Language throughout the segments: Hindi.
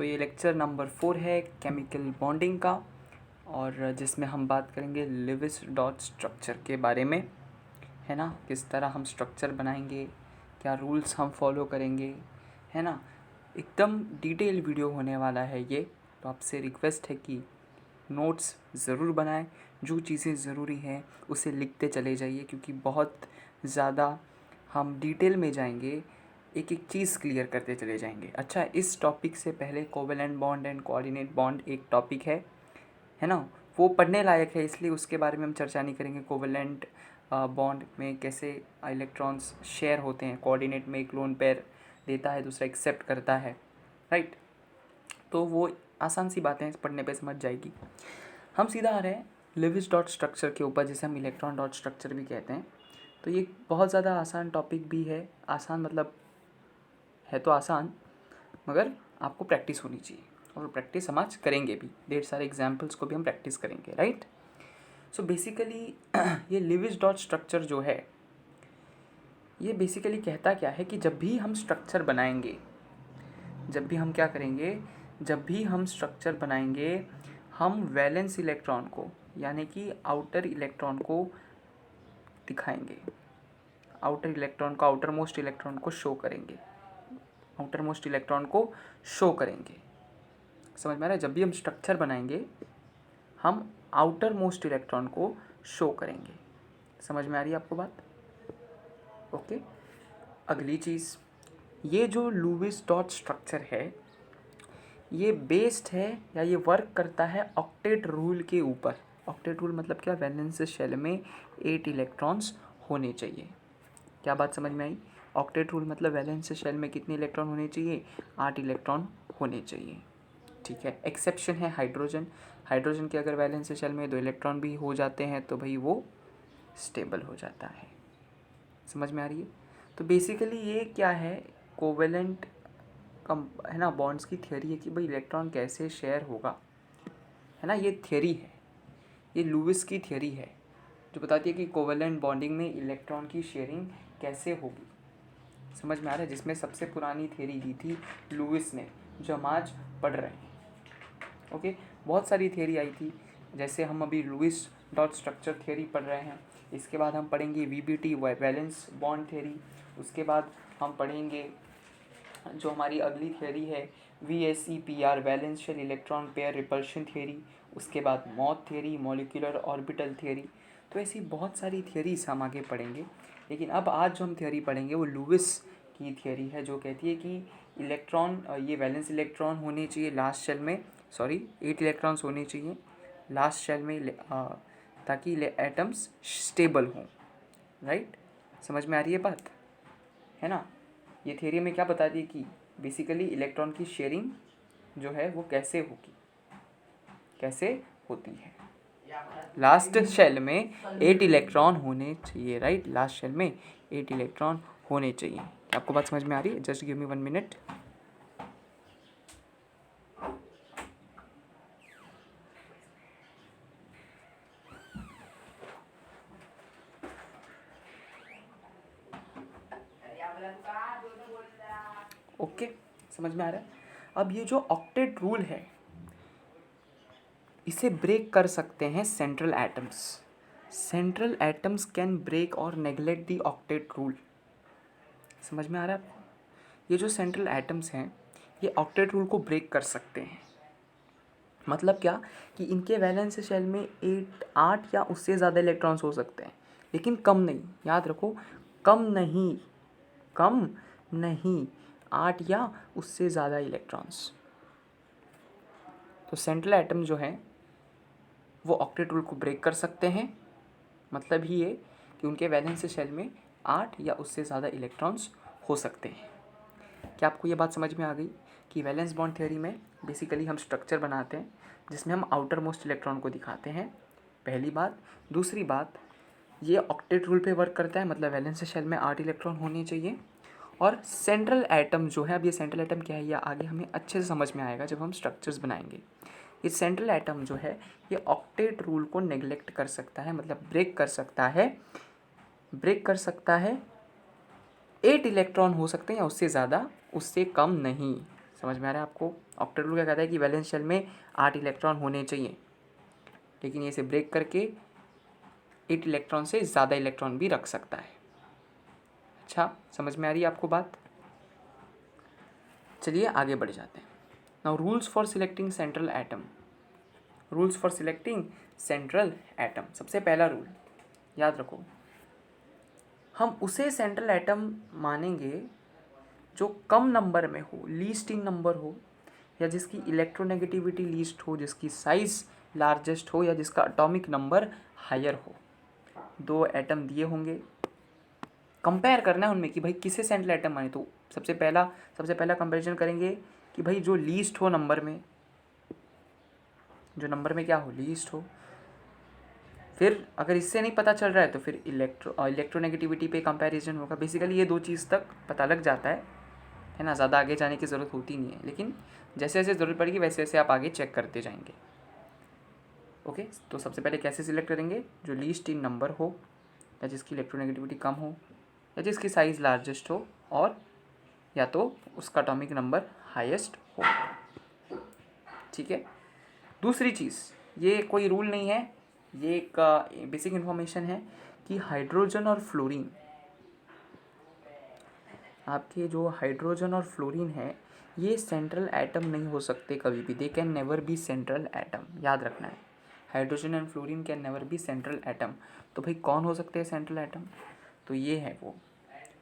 ये लेक्चर नंबर 4 है केमिकल बॉन्डिंग का, और जिसमें हम बात करेंगे लिविस डॉट स्ट्रक्चर के बारे में, है ना। किस तरह हम स्ट्रक्चर बनाएंगे, क्या रूल्स हम फॉलो करेंगे, है ना। एकदम डिटेल वीडियो होने वाला है ये। तो आपसे रिक्वेस्ट है कि नोट्स ज़रूर बनाएं, जो चीज़ें ज़रूरी हैं उसे लिखते चले जाइए, क्योंकि बहुत ज़्यादा हम डिटेल में जाएंगे, एक एक चीज़ क्लियर करते चले जाएंगे। अच्छा, इस टॉपिक से पहले covalent bond and coordinate bond एक टॉपिक है ना, वो पढ़ने लायक है, इसलिए उसके बारे में हम चर्चा नहीं करेंगे। कोवेलेंट बॉन्ड में कैसे इलेक्ट्रॉन्स शेयर होते हैं, कोऑर्डिनेट में एक लोन पेयर देता है, दूसरा एक्सेप्ट करता है, राइट। तो वो आसान सी बातें पढ़ने पे समझ जाएगी। हम सीधा आ रहे हैं लिविस डॉट स्ट्रक्चर के ऊपर, जिसे हम इलेक्ट्रॉन डॉट स्ट्रक्चर भी कहते हैं। तो ये बहुत ज़्यादा आसान टॉपिक भी है। आसान मतलब है तो आसान, मगर आपको प्रैक्टिस होनी चाहिए, और प्रैक्टिस हम आज करेंगे भी। ढेर सारे एग्जाम्पल्स को भी हम प्रैक्टिस करेंगे, राइट। सो बेसिकली ये लिविस डॉट स्ट्रक्चर जो है, ये बेसिकली कहता क्या है कि जब भी हम स्ट्रक्चर बनाएंगे, जब भी हम क्या करेंगे, जब भी हम स्ट्रक्चर बनाएंगे, हम वैलेंस इलेक्ट्रॉन को, यानी कि आउटर इलेक्ट्रॉन को दिखाएंगे। आउटर इलेक्ट्रॉन को, आउटर मोस्ट इलेक्ट्रॉन को शो करेंगे, आउटर मोस्ट इलेक्ट्रॉन को शो करेंगे। समझ में आ रहा है? जब भी हम स्ट्रक्चर बनाएंगे, हम आउटर मोस्ट इलेक्ट्रॉन को शो करेंगे। समझ में आ रही है आपको बात? ओके। अगली चीज़, ये जो लुईस डॉट स्ट्रक्चर है, ये बेस्ड है या ये वर्क करता है ऑक्टेट रूल के ऊपर। ऑक्टेट रूल मतलब क्या? वैलेंस शेल में 8 इलेक्ट्रॉन्स होने चाहिए। क्या बात समझ में आई? ऑक्टेट रूल मतलब वैलेंस शेल में कितने इलेक्ट्रॉन होने चाहिए? 8 इलेक्ट्रॉन होने चाहिए, ठीक है। एक्सेप्शन है हाइड्रोजन। हाइड्रोजन के अगर वैलेंस शेल में 2 इलेक्ट्रॉन भी हो जाते हैं तो भाई वो स्टेबल हो जाता है। समझ में आ रही है? तो बेसिकली ये क्या है, कोवेलेंट है ना, बॉन्ड्स की थियोरी है कि भाई इलेक्ट्रॉन कैसे शेयर होगा, है ना। ये थियोरी है, ये लुईस की थियोरी है, जो बताती है कि कोवेलेंट बॉन्डिंग में इलेक्ट्रॉन की शेयरिंग कैसे होगी। समझ में आ रहा है? जिसमें सबसे पुरानी थियोरी दी थी लुईस ने, जो हम आज पढ़ रहे हैं। ओके। बहुत सारी थियोरी आई थी, जैसे हम अभी लुईस डॉट स्ट्रक्चर थियोरी पढ़ रहे हैं। इसके बाद हम पढ़ेंगे वीबीटी, वैलेंस बॉन्ड थियोरी। उसके बाद हम पढ़ेंगे जो हमारी अगली थियोरी है VSEPR, valence shell electron pair repulsion theory. उसके बाद मॉथ थियोरी, मॉलिक्यूलर ऑर्बिटल थियोरी। तो ऐसी बहुत सारी थियोरीज हम आगे पढ़ेंगे, लेकिन अब आज जो हम थियोरी पढ़ेंगे वो लुईस की थियोरी है, जो कहती है कि इलेक्ट्रॉन, ये वैलेंस इलेक्ट्रॉन होने चाहिए लास्ट शेल में, 8 इलेक्ट्रॉन्स होने चाहिए लास्ट शेल में, ताकि एटम्स स्टेबल हों, राइट। समझ में आ रही है बात, है ना। ये थियरी में क्या बताती है कि बेसिकली इलेक्ट्रॉन की शेयरिंग जो है वो कैसे होगी, कैसे होती है। लास्ट शेल में 8 इलेक्ट्रॉन होने चाहिए, राइट। लास्ट शेल में 8 इलेक्ट्रॉन होने चाहिए। आपको बात समझ में आ रही है? Just give me 1 minute. Okay, समझ में आ रहा है? अब ये जो ऑक्टेट रूल है, इसे ब्रेक कर सकते हैं central atoms. Central atoms can break और नेग्लेक्ट द ऑक्टेट रूल। समझ में आ रहा है आपको? ये जो सेंट्रल एटम्स हैं, ये ऑक्टेट रूल को ब्रेक कर सकते हैं। मतलब क्या कि इनके वैलेंस शेल में 8 या उससे ज़्यादा इलेक्ट्रॉन्स हो सकते हैं, लेकिन कम नहीं। याद रखो, कम नहीं, कम नहीं, 8 या उससे ज़्यादा इलेक्ट्रॉन्स। तो सेंट्रल एटम जो है वो ऑक्टेट रूल को ब्रेक कर सकते हैं। मतलब ही ये कि उनके वैलेंस शेल में 8 या उससे ज़्यादा इलेक्ट्रॉन्स हो सकते हैं। क्या आपको ये बात समझ में आ गई कि वैलेंस बॉन्ड थ्योरी में बेसिकली हम स्ट्रक्चर बनाते हैं जिसमें हम आउटर मोस्ट इलेक्ट्रॉन को दिखाते हैं, पहली बात। दूसरी बात, ये ऑक्टेट रूल पे वर्क करता है, मतलब वैलेंस शेल में 8 इलेक्ट्रॉन होने चाहिए। और सेंट्रल एटम जो है, अब ये सेंट्रल एटम क्या है, ये आगे हमें अच्छे से समझ में आएगा जब हम स्ट्रक्चर्स बनाएंगे। ये सेंट्रल एटम जो है, ये ऑक्टेट रूल को नेग्लेक्ट कर सकता है, मतलब ब्रेक कर सकता है, 8 इलेक्ट्रॉन हो सकते हैं या उससे ज़्यादा, उससे कम नहीं। समझ में आ रहा है आपको? ऑक्टेट रूल क्या कहता है कि वैलेंस शेल में 8 इलेक्ट्रॉन होने चाहिए, लेकिन ये इसे ब्रेक करके 8 इलेक्ट्रॉन से ज़्यादा इलेक्ट्रॉन भी रख सकता है। अच्छा, समझ में आ रही है आपको बात? चलिए आगे बढ़ जाते हैं। Now rules for selecting central atom. Rules for selecting central atom. सबसे पहला रूल याद रखो, हम उसे सेंट्रल एटम मानेंगे जो कम नंबर में हो, लीस्ट इन नंबर हो, या जिसकी इलेक्ट्रोनेगेटिविटी लीस्ट हो, जिसकी साइज लार्जेस्ट हो, या जिसका एटॉमिक नंबर हायर हो। 2 एटम दिए होंगे, कंपेयर करना है उनमें कि भाई किसे सेंट्रल एटम माने। तो सबसे पहला कंपैरिजन करेंगे कि भाई जो लीस्ट हो नंबर में, जो नंबर में क्या हो, लीस्ट हो। फिर अगर इससे नहीं पता चल रहा है तो फिर इलेक्ट्रोनेगेटिविटी पे कंपैरिजन होगा। बेसिकली ये 2 चीज़ तक पता लग जाता है ना, ज़्यादा आगे जाने की ज़रूरत होती नहीं है, लेकिन जैसे जैसे ज़रूरत पड़ेगी वैसे वैसे आप आगे चेक करते जाएंगे। ओके, तो सबसे पहले कैसे सिलेक्ट करेंगे, जो लीस्ट इन नंबर हो, या जिसकी इलेक्ट्रोनेगेटिविटी कम हो, या जिसकी साइज़ लार्जेस्ट हो, और या तो उसका एटॉमिक नंबर हाईएस्ट हो। ठीक है। दूसरी चीज़, ये कोई रूल नहीं है, ये एक बेसिक इन्फॉर्मेशन है कि हाइड्रोजन और फ्लोरीन, आपके जो हाइड्रोजन और फ्लोरीन है, ये सेंट्रल एटम नहीं हो सकते कभी भी। They can never be central atom, याद रखना है। Hydrogen and fluorine can never be central atom. तो भाई कौन हो सकते हैं सेंट्रल एटम? तो ये है वो,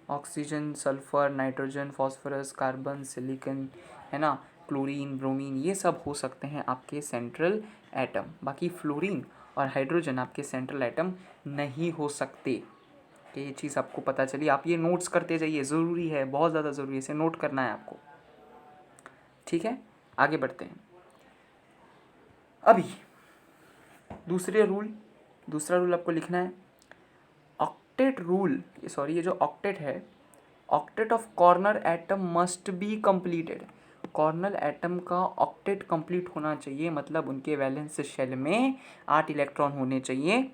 oxygen, sulphur, nitrogen, phosphorus, carbon, silicon, है ना, क्लोरीन, ब्रोमीन, ये सब हो सकते हैं आपके सेंट्रल एटम। बाकी फ्लोरीन और हाइड्रोजन आपके सेंट्रल एटम नहीं हो सकते। कि ये चीज़ आपको पता चली, आप ये नोट्स करते जाइए, ज़रूरी है, बहुत ज़्यादा ज़रूरी है, इसे नोट करना है आपको। ठीक है, आगे बढ़ते हैं। अभी दूसरा रूल आपको लिखना है, ऑक्टेट रूल, सॉरी ये जो ऑक्टेट है, octet of corner atom must be completed. Corner atom का ऑक्टेट कंप्लीट होना चाहिए, मतलब उनके वैलेंस शेल में 8 इलेक्ट्रॉन होने चाहिए।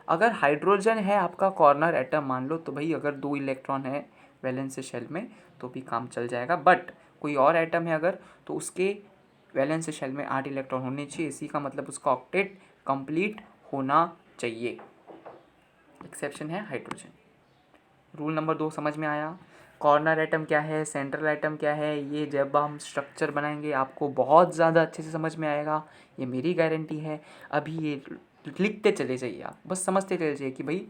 अगर हाइड्रोजन है आपका कॉर्नर एटम मान लो, तो भाई अगर 2 इलेक्ट्रॉन है वैलेंस शेल में तो भी काम चल जाएगा। बट कोई और एटम है अगर, तो उसके वैलेंस शेल में 8 इलेक्ट्रॉन होने चाहिए। इसी का मतलब उसका ऑक्टेट कंप्लीट होना चाहिए। एक्सेप्शन है हाइड्रोजन। रूल नंबर 2 समझ में आया। कॉर्नर एटम क्या है, सेंट्रल एटम क्या है, ये जब हम स्ट्रक्चर बनाएंगे आपको बहुत ज़्यादा अच्छे से समझ में आएगा, ये मेरी गारंटी है। अभी ये लिखते चले जाइए, आप बस समझते चले जाइए कि भाई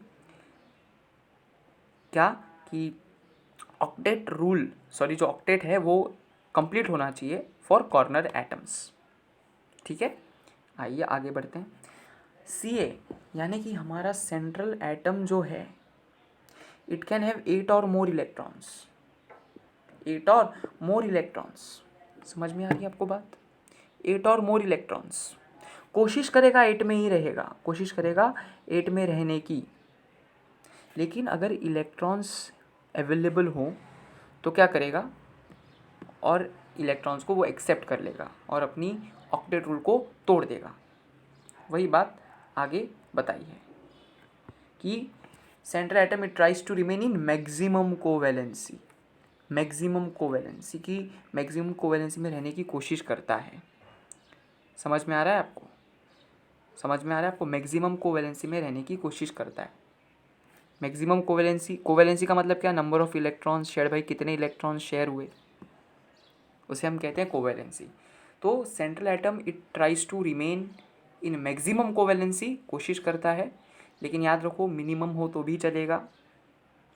क्या, कि ऑक्टेट रूल, सॉरी जो ऑक्टेट है वो कंप्लीट होना चाहिए फॉर कॉर्नर एटम्स। ठीक है, आइए आगे बढ़ते हैं। Ca यानी कि हमारा सेंट्रल एटम जो है, इट कैन हैव 8 और मोर इलेक्ट्रॉन्स, 8 और मोर इलेक्ट्रॉन्स। समझ में आ रही है आपको बात? 8 और मोर इलेक्ट्रॉन्स। कोशिश करेगा 8 में ही रहेगा, कोशिश करेगा 8 में रहने की, लेकिन अगर इलेक्ट्रॉन्स अवेलेबल हो तो क्या करेगा, और इलेक्ट्रॉन्स को वो एक्सेप्ट कर लेगा और अपनी ऑक्टेट रूल को तोड़ देगा। वही बात आगे बताई है कि central atom it tries to remain in maximum covalency, maximum covalency की, मैक्सिमम कोवैलेंसी में रहने की कोशिश करता है। समझ में आ रहा है आपको? समझ में आ रहा है आपको? मैक्सिमम कोवैलेंसी में रहने की कोशिश करता है। मैक्सिमम कोवैलेंसी, कोवैलेंसी का मतलब क्या, नंबर ऑफ इलेक्ट्रॉन्स शेयर, भाई कितने इलेक्ट्रॉन्स शेयर हुए, उसे हम कहते हैं कोवैलेंसी। तो central atom it tries to remain in maximum covalency, कोशिश करता है, लेकिन याद रखो मिनिमम हो तो भी चलेगा,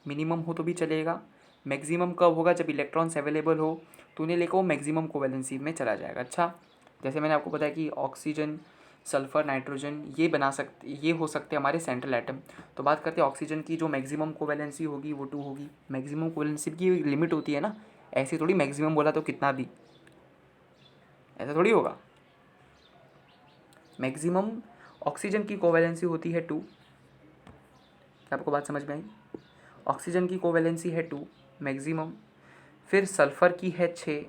मिनिमम हो तो भी चलेगा। मैक्सिमम कब होगा, जब इलेक्ट्रॉन्स अवेलेबल हो, तो उन्हें लेकर वो मैक्सिमम कोवैलेंसी में चला जाएगा। अच्छा, जैसे मैंने आपको बताया कि ऑक्सीजन, सल्फर, नाइट्रोजन ये बना सकते, ये हो सकते हैं हमारे सेंट्रल एटम। तो बात करते हैं ऑक्सीजन की, जो मैक्सिमम कोवैलेंसी होगी वो 2 होगी। मैक्सिमम कोवैलेंसी की लिमिट होती है ना, ऐसे थोड़ी मैक्सिमम बोला तो कितना भी, ऐसा थोड़ी होगा। मैक्सिमम ऑक्सीजन की कोवैलेंसी होती है 2, आपको बात समझ में आई? ऑक्सीजन की कोवैलेंसी है 2 मैक्सिमम, फिर सल्फ़र की है 6,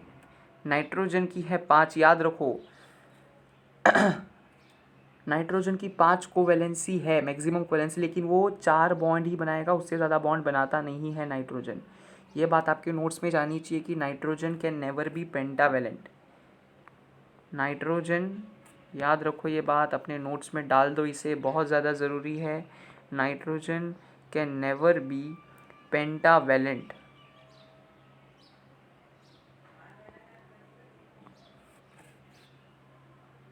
नाइट्रोजन की है 5। याद रखो नाइट्रोजन की 5 कोवैलेंसी है, मैक्सिमम कोवैलेंसी, लेकिन वो 4 बॉन्ड ही बनाएगा, उससे ज़्यादा बॉन्ड बनाता नहीं है नाइट्रोजन, ये बात आपके नोट्स में जानी चाहिए कि nitrogen can never be pentavalent. Nitrogen, याद रखो ये बात, अपने नोट्स में डाल दो इसे, बहुत ज़्यादा ज़रूरी है। Nitrogen can never be pentavalent.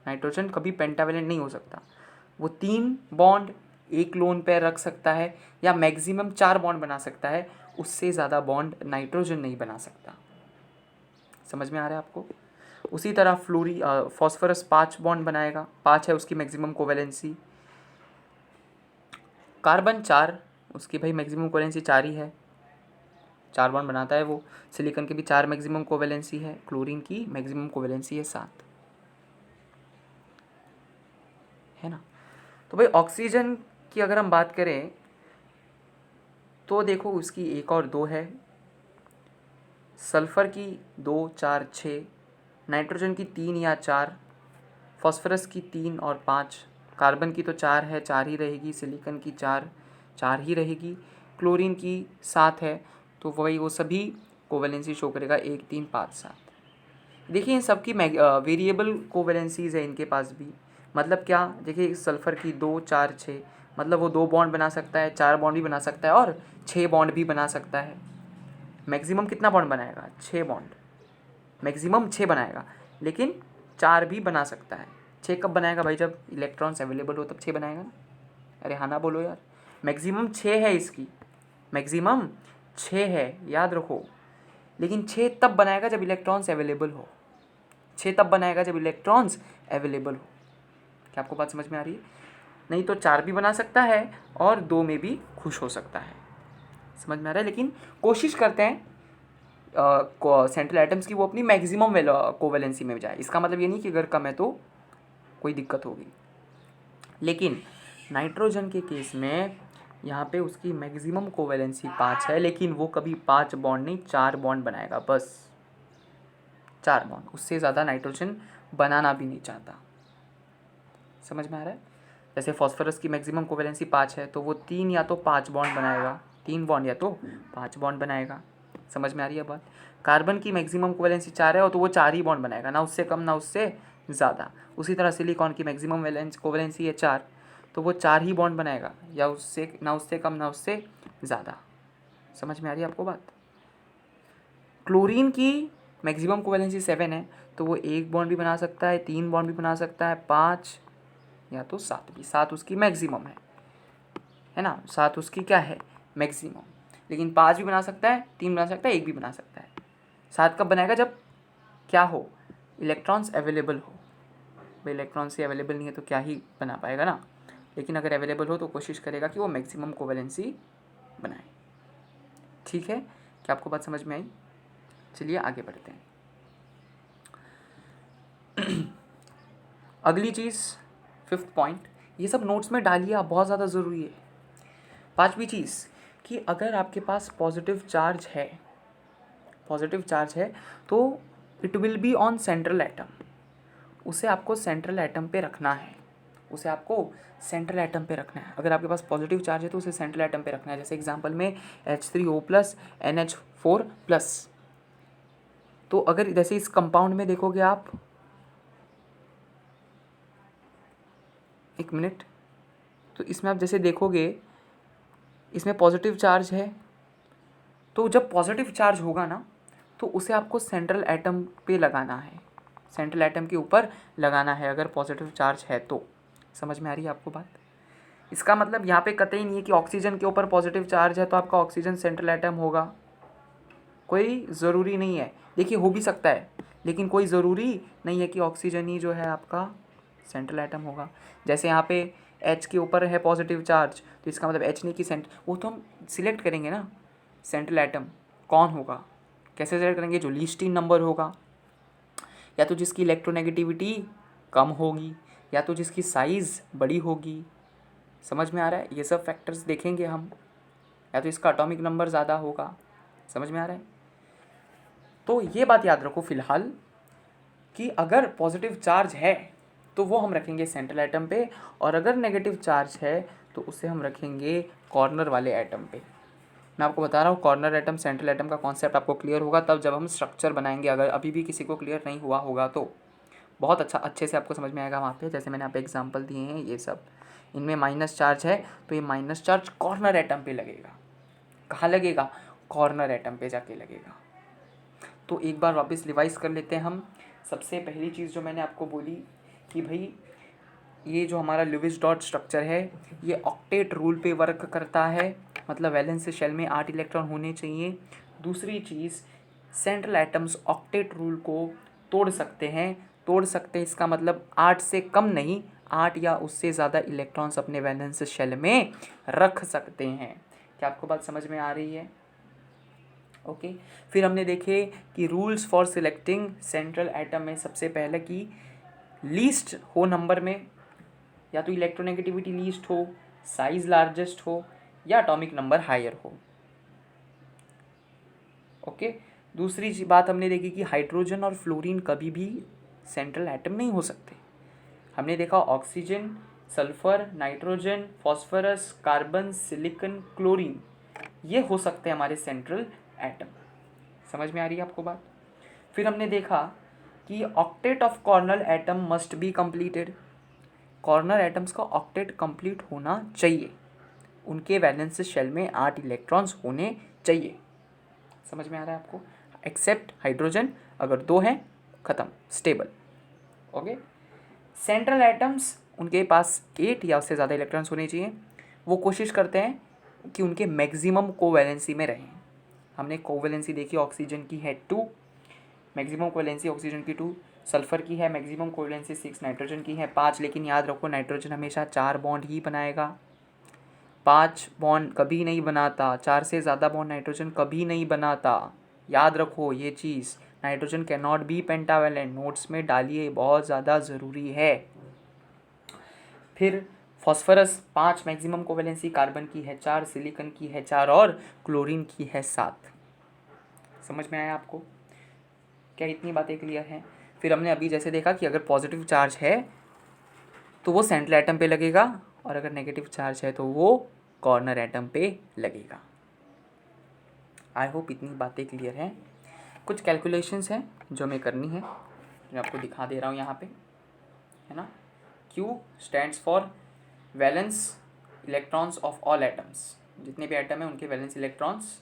Nitrogen कभी पेंटावेलेंट नहीं हो सकता। वो 3 बॉन्ड एक लोन पेयर रख सकता है या मैक्सिमम 4 बॉन्ड बना सकता है, उससे ज़्यादा बॉन्ड नाइट्रोजन नहीं बना सकता। समझ में आ रहा है आपको? उसी तरह फॉस्फोरस 5 बॉन्ड बनाएगा, 5 है उसकी मैक्सिमम कोवेलेंसी। कार्बन 4, उसकी भाई मैक्सिमम कोवेलेंसी 4 ही है, 4 बॉन्ड बनाता है वो। सिलिकॉन की भी 4 मैक्सिमम कोवेलेंसी है, क्लोरीन की मैक्सिमम कोवेलेंसी है 7, है ना। तो भाई ऑक्सीजन की अगर हम बात करें तो देखो उसकी 1 और 2 है, सल्फ़र की 2, 4, 6, नाइट्रोजन की 3 या 4, फॉस्फोरस की 3 और 5, कार्बन की तो 4 है, 4 ही रहेगी, सिलिकॉन की 4, 4 ही रहेगी, क्लोरीन की 7 है। तो वही वो सभी कोवेलेंसी शो करेगा 1, 3, 5, 7। देखिए इन सब की वेरिएबल कोवेलेंसीज है इनके पास भी। मतलब क्या, देखिए सल्फ़र की 2, 4, 6, मतलब वो 2 बॉन्ड बना सकता है, 4 बॉन्ड भी बना सकता है और 6 बॉन्ड भी बना सकता है। मैक्सिमम कितना बॉन्ड बनाएगा? 6 बॉन्ड, मैक्सिमम 6 बनाएगा, लेकिन 4 भी बना सकता है। 6 कब बनाएगा भाई? जब इलेक्ट्रॉन्स अवेलेबल हो तब 6 बनाएगा ना। अरे हाँ ना बोलो यार, मैक्सिमम 6 है इसकी, मैक्सिमम 6 है, याद रखो। लेकिन 6 तब बनाएगा जब इलेक्ट्रॉन्स अवेलेबल हो, 6 तब बनाएगा जब इलेक्ट्रॉन्स अवेलेबल हो। क्या आपको बात समझ में आ रही है? नहीं तो 4 भी बना सकता है और 2 में भी खुश हो सकता है। समझ में आ रहा है? लेकिन कोशिश करते हैं सेंट्रल एटम्स की वो अपनी मैक्सिमम कोवेलेंसी में जाए। इसका मतलब ये नहीं कि अगर कम है तो कोई दिक्कत होगी। लेकिन नाइट्रोजन के केस में यहाँ पे उसकी मैक्सिमम कोवेलेंसी 5 है, लेकिन वो कभी 5 बॉन्ड नहीं 4 बॉन्ड बनाएगा, बस 4 बॉन्ड, उससे ज़्यादा नाइट्रोजन बनाना भी नहीं चाहता। समझ में आ रहा है? जैसे फॉस्फोरस की मैक्सिमम कोवेलेंसी 5 है तो वो 3 या तो 5 बॉन्ड बनाएगा, 3 बॉन्ड या तो 5 बॉन्ड बनाएगा। समझ में आ रही है बात? कार्बन की मैक्सिमम कोवेलेंसी 4 है और तो वो 4 ही बॉन्ड बनाएगा, ना उससे कम ना उससे ज़्यादा। उसी तरह सिलिकॉन की मैक्सिमम कोवेलेंसी है 4, तो वो 4 ही बॉन्ड बनाएगा, या उससे ना उससे कम ना उससे ज़्यादा। समझ में आ रही है आपको बात? क्लोरीन की मैक्सिमम कोवेलेंसी 7 है, तो वो 1 बॉन्ड भी बना सकता है, 3 बॉन्ड भी बना सकता है, 5 या तो 7 भी। 7 उसकी मैक्सिमम है ना, 7 उसकी क्या है? मैक्सिमम। लेकिन 5 भी बना सकता है, 3 बना सकता है, 1 भी बना सकता है। 7 कब बनाएगा? जब क्या हो? इलेक्ट्रॉन्स अवेलेबल हो। भाई इलेक्ट्रॉन्स से अवेलेबल नहीं है तो क्या ही बना पाएगा ना। लेकिन अगर अवेलेबल हो तो कोशिश करेगा कि वो मैक्सिमम कोवेलेंसी बनाए। ठीक है, क्या आपको बात समझ में आई? चलिए आगे बढ़ते हैं। अगली चीज़, 5th पॉइंट, ये सब नोट्स में डालिए आप, बहुत ज़्यादा ज़रूरी है। 5वीं चीज़ कि अगर आपके पास पॉजिटिव चार्ज है तो it will be on central atom. उसे आपको सेंट्रल एटम पे रखना है, अगर आपके पास पॉजिटिव चार्ज है तो उसे सेंट्रल एटम पे रखना है। जैसे एग्जांपल में H3O+ NH4+। तो अगर जैसे इस कंपाउंड में देखोगे आप, एक मिनट, तो इसमें आप जैसे देखोगे इसमें पॉजिटिव चार्ज है, तो जब पॉजिटिव चार्ज होगा ना तो उसे आपको सेंट्रल एटम पे लगाना है, सेंट्रल एटम के ऊपर लगाना है अगर पॉजिटिव चार्ज है तो। समझ में आ रही है आपको बात? इसका मतलब यहाँ पे कतई नहीं है कि ऑक्सीजन के ऊपर पॉजिटिव चार्ज है तो आपका ऑक्सीजन सेंट्रल एटम होगा, कोई ज़रूरी नहीं है। देखिए हो भी सकता है, लेकिन कोई ज़रूरी नहीं है कि ऑक्सीजन ही जो है आपका सेंट्रल एटम होगा। जैसे यहाँ पे H के ऊपर है पॉजिटिव चार्ज, तो इसका मतलब H नहीं कि वो तो हम सिलेक्ट करेंगे ना सेंट्रल एटम कौन होगा। कैसे सिलेक्ट करेंगे? जो लीस्ट इन नंबर होगा, या तो जिसकी इलेक्ट्रोनेगेटिविटी कम होगी, या तो जिसकी साइज़ बड़ी होगी। समझ में आ रहा है? ये सब फैक्टर्स देखेंगे हम, या तो इसका एटॉमिक नंबर ज़्यादा होगा। समझ में आ रहा है? तो ये बात याद रखो फ़िलहाल कि अगर पॉजिटिव चार्ज है तो वो हम रखेंगे सेंट्रल एटम पे, और अगर नेगेटिव चार्ज है तो उसे हम रखेंगे कॉर्नर वाले एटम पे। मैं आपको बता रहा हूँ कॉर्नर एटम सेंट्रल एटम का कॉन्सेप्ट आपको क्लियर होगा तब जब हम स्ट्रक्चर बनाएंगे। अगर अभी भी किसी को क्लियर नहीं हुआ होगा तो बहुत अच्छे से आपको समझ में आएगा वहाँ पे। जैसे मैंने यहाँ पे एग्जांपल दिए हैं, ये सब इनमें माइनस चार्ज है तो ये माइनस चार्ज कॉर्नर एटम पे लगेगा। कहाँ लगेगा? कॉर्नर एटम पे जाके लगेगा। तो एक बार वापस रिवाइज कर लेते हैं हम। सबसे पहली चीज़ जो मैंने आपको बोली कि भाई ये जो हमारा लुईस डॉट स्ट्रक्चर है ये ऑक्टेट रूल पे वर्क करता है, मतलब वैलेंस शेल में 8 इलेक्ट्रॉन होने चाहिए। दूसरी चीज़, सेंट्रल एटम्स ऑक्टेट रूल को तोड़ सकते हैं। इसका मतलब 8 से कम नहीं, 8 या उससे ज़्यादा इलेक्ट्रॉन्स अपने वैलेंस शेल में रख सकते हैं। क्या आपको बात समझ में आ रही है? ओके। फिर हमने देखे कि rules for selecting central atom में सबसे पहले कि लीस्ट हो नंबर में, या तो इलेक्ट्रोनेगेटिविटी लीस्ट हो, साइज लार्जेस्ट हो, या एटॉमिक नंबर हायर हो। ओके। दूसरी बात हमने देखी कि हाइड्रोजन और फ्लोरीन कभी भी सेंट्रल एटम नहीं हो सकते। हमने देखा oxygen, sulphur, nitrogen, phosphorus, carbon, silicon, chlorine ये हो सकते हैं हमारे सेंट्रल एटम। समझ में आ रही है आपको बात? फिर हमने देखा कि octet of corner atom must be completed. Corner atoms का ऑक्टेट कंप्लीट होना चाहिए, उनके वैलेंस शेल में 8 इलेक्ट्रॉन्स होने चाहिए। समझ में आ रहा है आपको? एक्सेप्ट हाइड्रोजन, अगर 2 हैं ख़त्म, स्टेबल। ओके। सेंट्रल एटम्स उनके पास 8 या उससे ज़्यादा इलेक्ट्रॉन्स होने चाहिए। वो कोशिश करते हैं कि उनके मैक्सिमम कोवैलेंसी में रहें। हमने कोवैलेंसी देखी, ऑक्सीजन की है 2, मैक्सिमम कोवैलेंसी ऑक्सीजन की 2, सल्फर की है मैक्सिमम कोवैलेंसी 6, नाइट्रोजन की है 5। लेकिन याद रखो नाइट्रोजन हमेशा 4 बॉन्ड ही बनाएगा, 5 बॉन्ड कभी नहीं बनाता। 4 से ज़्यादा बॉन्ड नाइट्रोजन कभी नहीं बनाता, याद रखो ये चीज़। Nitrogen can not be pentavalent, notes में डालिए, बहुत ज़्यादा ज़रूरी है। फिर फॉस्फोरस 5 मैक्सिमम कोवैलेंसी, कार्बन की है 4, सिलिकॉन की है 4 और क्लोरीन की है 7। समझ में आया आपको? क्या इतनी बातें क्लियर हैं? फिर हमने अभी जैसे देखा कि अगर पॉजिटिव चार्ज है तो वो सेंट्रल एटम पे लगेगा, और अगर नेगेटिव चार्ज है तो वो कॉर्नर एटम पे लगेगा। आई होप इतनी बातें क्लियर हैं। कुछ कैलकुलेशंस हैं जो हमें करनी है, मैं आपको दिखा दे रहा हूँ यहाँ पे, है ना। Q stands for valence electrons of all atoms, जितने भी एटम हैं उनके वैलेंस इलेक्ट्रॉन्स,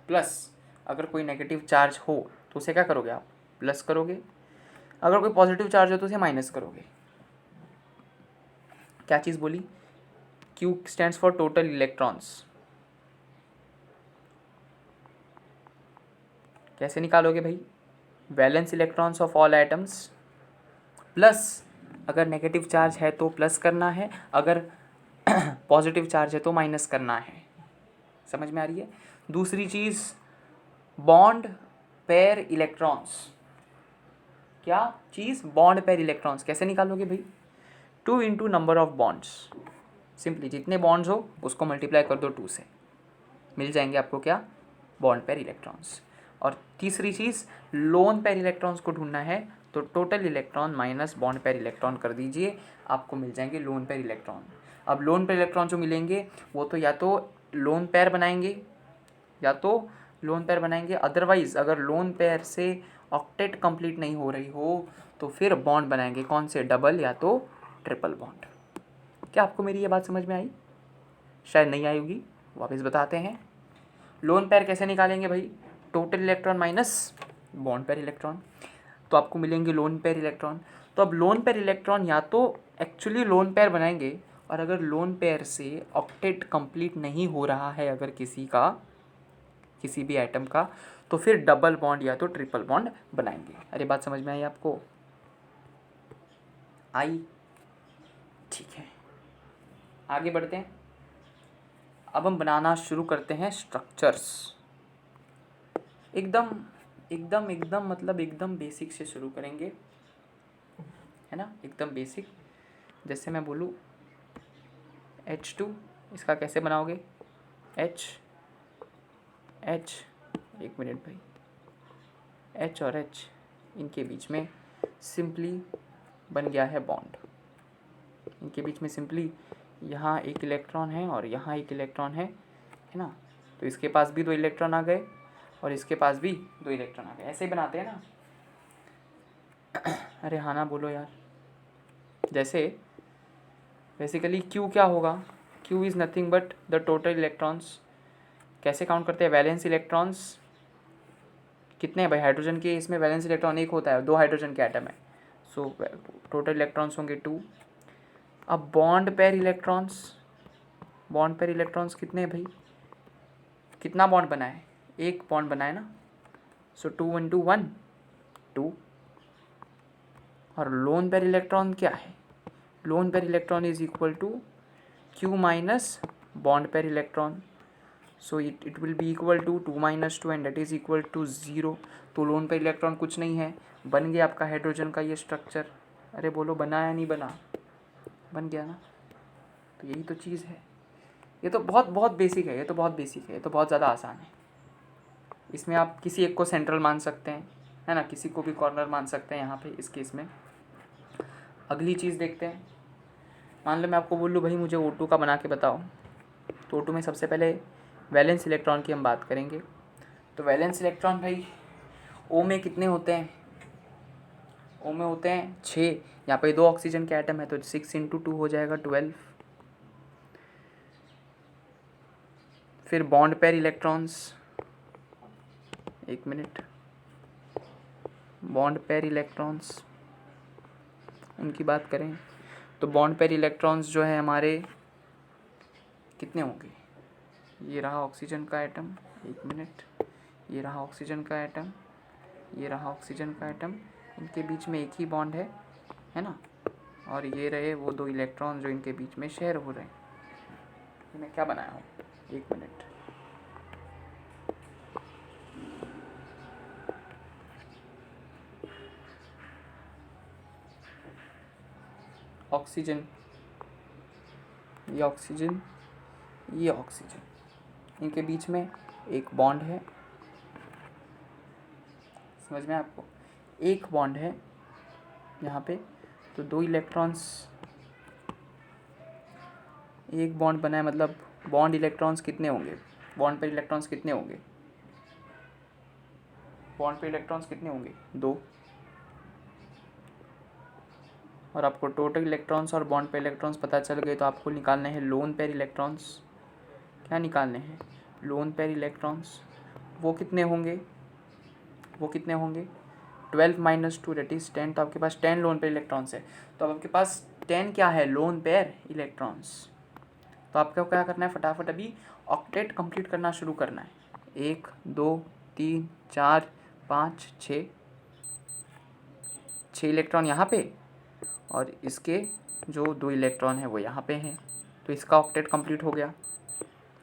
प्लस अगर कोई नेगेटिव चार्ज हो तो उसे क्या करोगे आप? प्लस करोगे। अगर कोई पॉजिटिव चार्ज हो तो उसे माइनस करोगे। क्या चीज़ बोली? Q stands for total electrons. कैसे निकालोगे भाई? Valence electrons of all atoms plus, अगर नेगेटिव चार्ज है तो प्लस करना है, अगर पॉजिटिव चार्ज है तो माइनस करना है। समझ में आ रही है? दूसरी चीज़, बॉन्ड पेयर इलेक्ट्रॉन्स। क्या चीज़? Bond pair electrons. कैसे निकालोगे भाई? 2 into number of bonds. Simply जितने बॉन्ड्स हो उसको मल्टीप्लाई कर दो 2 से, मिल जाएंगे आपको क्या? Bond pair electrons. और तीसरी चीज़, लोन पेयर इलेक्ट्रॉन्स को ढूंढना है तो total electron minus bond pair electron कर दीजिए, आपको मिल जाएंगे लोन पेयर इलेक्ट्रॉन। अब लोन पेयर इलेक्ट्रॉन जो मिलेंगे वो तो या तो लोन पेयर बनाएंगे अदरवाइज़ अगर लोन पेयर से ऑक्टेट कंप्लीट नहीं हो रही हो तो फिर बॉन्ड बनाएंगे। कौन से? डबल या तो ट्रिपल बॉन्ड। क्या आपको मेरी ये बात समझ में आई? शायद नहीं आई होगी, वापस बताते हैं। लोन पेयर कैसे निकालेंगे भाई? Total electron minus bond pair electron, तो आपको मिलेंगे लोन पेयर इलेक्ट्रॉन। तो अब लोन पेयर इलेक्ट्रॉन या तो एक्चुअली लोन पेयर बनाएंगे, और अगर लोन पेयर से ऑक्टेट कंप्लीट नहीं हो रहा है अगर किसी भी एटम का, तो फिर डबल बॉन्ड या तो ट्रिपल बॉन्ड बनाएंगे। अरे बात समझ में आई आपको? आई? ठीक है, आगे बढ़ते हैं। अब हम बनाना शुरू करते हैं स्ट्रक्चर्स। एकदम बेसिक से शुरू करेंगे, है ना, एकदम बेसिक। जैसे मैं बोलूँ H2, इसका कैसे बनाओगे? H एक मिनट भाई, H और H इनके बीच में सिंपली बन गया है बॉन्ड। इनके बीच में सिंपली यहाँ एक इलेक्ट्रॉन है और यहाँ एक इलेक्ट्रॉन है ना। तो इसके पास भी 2 इलेक्ट्रॉन आ गए और इसके पास भी 2 इलेक्ट्रॉन आ गए। ऐसे ही बनाते हैं ना। अरे हाँ ना बोलो यार। जैसे बेसिकली Q क्या होगा, Q is nothing but the total electrons. कैसे काउंट करते हैं, वैलेंस इलेक्ट्रॉन्स कितने हैं भाई, हाइड्रोजन के इसमें वैलेंस इलेक्ट्रॉन एक होता है, 2 हाइड्रोजन के एटम है, सो टोटल इलेक्ट्रॉन्स होंगे 2। अब बॉन्ड पेयर इलेक्ट्रॉन्स कितने हैं भाई, कितना बॉन्ड बना है, एक बॉन्ड बना है ना, सो 2 × 1 2। और लोन पेयर इलेक्ट्रॉन क्या है, lone pair electron is equal to Q minus bond pair electron, so it will be equal to 2 - 2 and that is equal to 0। तो लोन पेयर इलेक्ट्रॉन कुछ नहीं है, बन गया आपका हाइड्रोजन का ये स्ट्रक्चर। अरे बोलो बना या नहीं बना, बन गया ना। तो यही तो चीज़ है। ये तो बहुत बहुत बेसिक है, ये तो बहुत बेसिक है, ये तो बहुत ज़्यादा आसान है। इसमें आप किसी एक को सेंट्रल मान सकते हैं, है ना, किसी को भी कॉर्नर मान सकते हैं यहाँ पे इस केस में। अगली चीज़ देखते हैं। मान लो मैं आपको बोलूँ भाई मुझे O2 का बना के बताओ, तो O2 में सबसे पहले वैलेंस इलेक्ट्रॉन की हम बात करेंगे। तो वैलेंस इलेक्ट्रॉन भाई O में कितने होते हैं, O में होते हैं 6। यहाँ पे 2 ऑक्सीजन के एटम है तो 6 × 2 हो जाएगा 12। फिर बॉन्ड पेयर इलेक्ट्रॉन्स, एक मिनट, बॉन्ड पेयर इलेक्ट्रॉन्स उनकी बात करें तो बॉन्ड पेयर इलेक्ट्रॉन्स जो है हमारे कितने होंगे, ये रहा ऑक्सीजन का एटम, एक मिनट, ये रहा ऑक्सीजन का एटम, ये रहा ऑक्सीजन का एटम, इनके बीच में एक ही बॉन्ड है ना, और ये रहे वो 2 इलेक्ट्रॉन जो इनके बीच में शेयर हो रहे हैं। ये मैं क्या बनाया हूँ, एक मिनट, ऑक्सीजन, ये ऑक्सीजन, ये ऑक्सीजन, इनके बीच में एक बॉन्ड है, समझ में आपको, एक बॉन्ड है यहाँ पे, तो 2 इलेक्ट्रॉन्स, एक बॉन्ड बना है, मतलब बॉन्ड इलेक्ट्रॉन्स कितने होंगे, बॉन्ड पे इलेक्ट्रॉन्स कितने होंगे, बॉन्ड पे इलेक्ट्रॉन्स कितने होंगे 2। और आपको टोटल इलेक्ट्रॉन्स और बॉन्ड पे इलेक्ट्रॉन्स पता चल गए तो आपको निकालने हैं लोन पेयर इलेक्ट्रॉन्स। क्या निकालने हैं, लोन पेयर इलेक्ट्रॉन्स, वो कितने होंगे, 12 - 2 दैट इज़ 10। तो आपके पास 10 लोन पेयर इलेक्ट्रॉन्स है। तो अब आपके पास 10 क्या है, लोन पेयर इलेक्ट्रॉन्स। तो आपको क्या करना है, फटाफट अभी ऑक्टेट कंप्लीट करना शुरू करना है। 1 2 3 4 5 6 इलेक्ट्रॉन यहाँ पे और इसके जो 2 इलेक्ट्रॉन है वो यहाँ पे हैं, तो इसका ऑक्टेट कंप्लीट हो गया।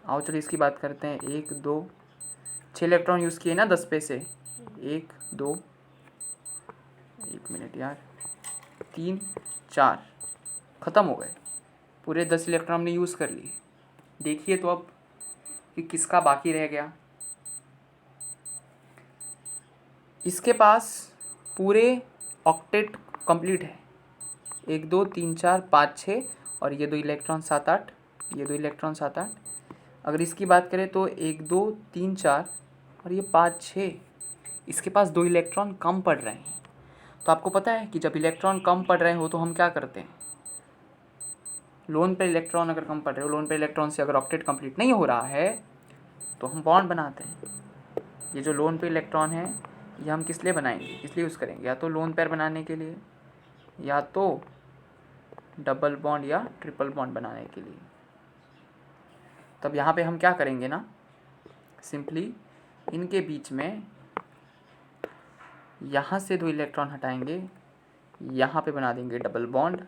आओ चलो इसकी बात करते हैं। 1 2 6 इलेक्ट्रॉन यूज़ किए ना 10 पे से, 1 2, एक मिनट यार, 3 4 ख़त्म हो गए, पूरे 10 इलेक्ट्रॉन हमने यूज़ कर लिए। देखिए तो अब कि किसका बाकी रह गया। इसके पास पूरे ऑक्टेट कंप्लीट है, 1 2 3 4 5 6 और ये 2 इलेक्ट्रॉन 7 8, ये 2 इलेक्ट्रॉन 7 8। अगर इसकी बात करें तो 1 2 3 4 और ये 5 6, इसके पास 2 इलेक्ट्रॉन कम पड़ रहे हैं। तो आपको पता है कि जब इलेक्ट्रॉन कम पड़ रहे हो तो हम क्या करते हैं, लोन पे इलेक्ट्रॉन अगर कम पड़ रहे हो, लोन पे इलेक्ट्रॉन से अगर ऑक्टेट कंप्लीट नहीं हो रहा है तो हम बॉन्ड बनाते हैं। ये जो लोन पे इलेक्ट्रॉन है ये हम किस लिए बनाएंगे, इसलिए यूज़ करेंगे, या तो लोन पेयर बनाने के लिए, या तो डबल बॉन्ड या ट्रिपल बॉन्ड बनाने के लिए। तब यहाँ पे हम क्या करेंगे ना, सिंपली इनके बीच में यहाँ से 2 इलेक्ट्रॉन हटाएंगे, यहाँ पे बना देंगे डबल बॉन्ड।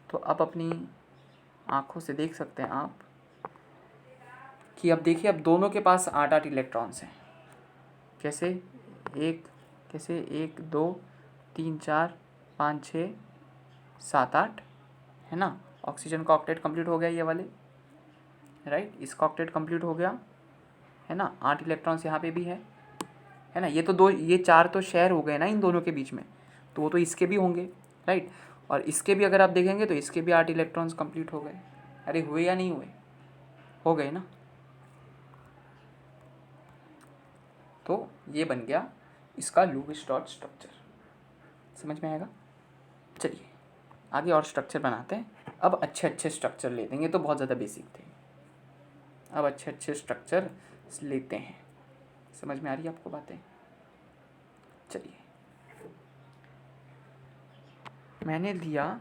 तो अब अपनी आँखों से देख सकते हैं आप कि अब देखिए, अब दोनों के पास 8 8 इलेक्ट्रॉन्स हैं। कैसे, 1 2 3 4 5 6 7 8, है ना। ऑक्सीजन का ऑक्टेट कंप्लीट हो गया ये वाले, राइट, इसका ऑक्टेट कंप्लीट हो गया, है ना। 8 इलेक्ट्रॉन्स यहाँ पे भी है ना। ये तो 2, ये 4 तो शेयर हो गए ना इन दोनों के बीच में, तो वो तो इसके भी होंगे, राइट। और इसके भी अगर आप देखेंगे तो इसके भी 8 इलेक्ट्रॉन्स कंप्लीट हो गए। अरे हुए या नहीं हुए, हो गए ना। तो ये बन गया इसका लुईस डॉट स्ट्रक्चर। समझ में आएगा? चलिए आगे और स्ट्रक्चर बनाते हैं। अब अच्छे स्ट्रक्चर ले देंगे, तो बहुत ज़्यादा बेसिक थे, अब अच्छे स्ट्रक्चर लेते हैं। समझ में आ रही है आपको बातें? चलिए, मैंने लिया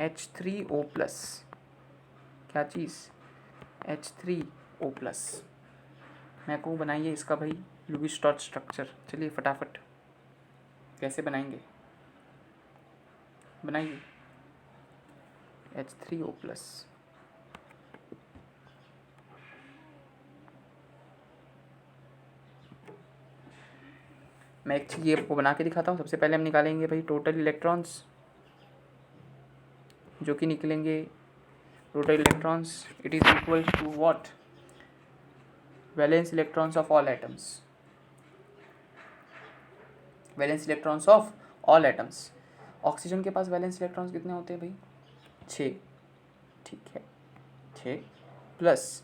H3O+, क्या चीज़? H3O+। मैं को बनाइए इसका भाई लुईस डॉट स्ट्रक्चर। चलिए फटाफट कैसे बनाएंगे, बनाइए H3O+। मैं एक चीज़ ये आपको बना के दिखाता हूँ। सबसे पहले हम निकालेंगे भाई टोटल इलेक्ट्रॉन्स, जो कि निकलेंगे total electrons, it is equal to what? Valence electrons of all atoms, valence electrons of all atoms. Oxygen के पास वैलेंस इलेक्ट्रॉन्स कितने होते हैं भाई? 6, ठीक है, 6 प्लस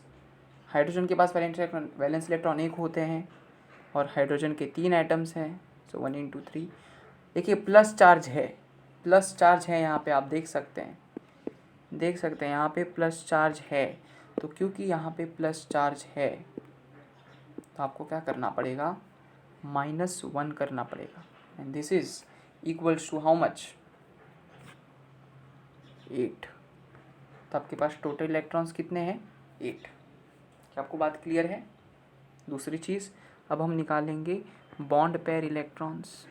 हाइड्रोजन के पास वैलेंस इलेक्ट्रॉन 1 होते हैं, और हाइड्रोजन के 3 एटम्स हैं, सो 1 × 3। देखिए प्लस चार्ज है, प्लस चार्ज है यहाँ पे, आप देख सकते हैं यहाँ पे प्लस चार्ज है। तो क्योंकि यहाँ पे प्लस चार्ज है तो आपको क्या करना पड़ेगा? -1 करना पड़ेगा। And this is equals to how much? 8। तो आपके पास टोटल इलेक्ट्रॉन्स कितने हैं? 8। क्या आपको बात क्लियर है? दूसरी चीज़, अब हम निकालेंगे bond pair electrons,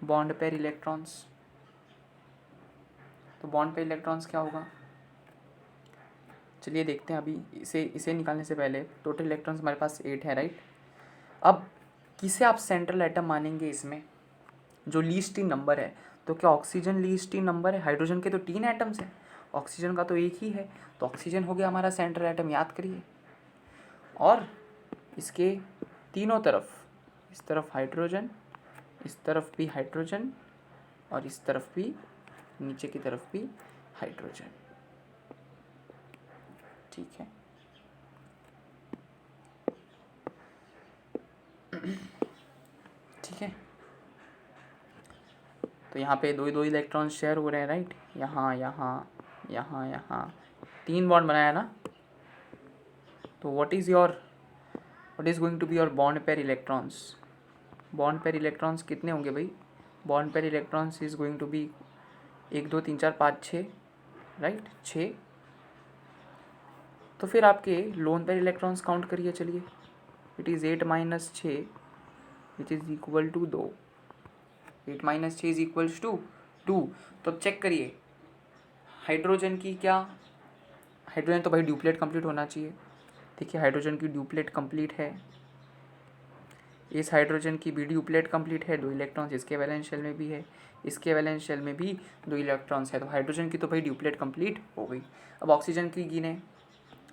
bond pair electrons. तो बॉन्ड पेयर इलेक्ट्रॉन्स क्या होगा? चलिए देखते हैं। अभी इसे निकालने से पहले टोटल इलेक्ट्रॉन्स हमारे पास 8 है, राइट? अब किसे आप सेंट्रल एटम मानेंगे इसमें? जो लीस्ट इन नंबर है। तो क्या ऑक्सीजन लीस्ट इन नंबर है? हाइड्रोजन के तो 3 एटम्स हैं, ऑक्सीजन का तो 1 ही है, तो ऑक्सीजन हो गया हमारा सेंट्रल एटम, याद करिए। और इसके तीनों तरफ, इस तरफ हाइड्रोजन, इस तरफ भी हाइड्रोजन, और इस तरफ भी, नीचे की तरफ भी हाइड्रोजन, ठीक है। ठीक है, तो यहाँ पे दो इलेक्ट्रॉन शेयर हो रहे हैं, राइट? यहाँ यहाँ यहाँ यहाँ 3 बॉन्ड बनाया ना। तो what is going to be your bond pair electrons? Bond pair electrons कितने होंगे भाई? Bond pair electrons is going to be 1 2 3 4 5 6, right? 6। तो फिर आपके लोन पेयर इलेक्ट्रॉन्स काउंट करिए। चलिए, it is 8 - 6 which is equal to 2। 8 - 6 is equals to 2। तो अब चेक करिए हाइड्रोजन की क्या, हाइड्रोजन तो भाई ड्यूप्लेट कंप्लीट होना चाहिए। देखिए हाइड्रोजन की ड्यूप्लेट कंप्लीट है, इस हाइड्रोजन की भी ड्यूप्लेट कंप्लीट है, 2 इलेक्ट्रॉन्स इसके वैलेंस शेल में भी है, इसके वैलेंस शेल में भी 2 इलेक्ट्रॉन्स है। तो हाइड्रोजन की तो भाई ड्यूप्लेट कंप्लीट हो गई। अब ऑक्सीजन की गिने,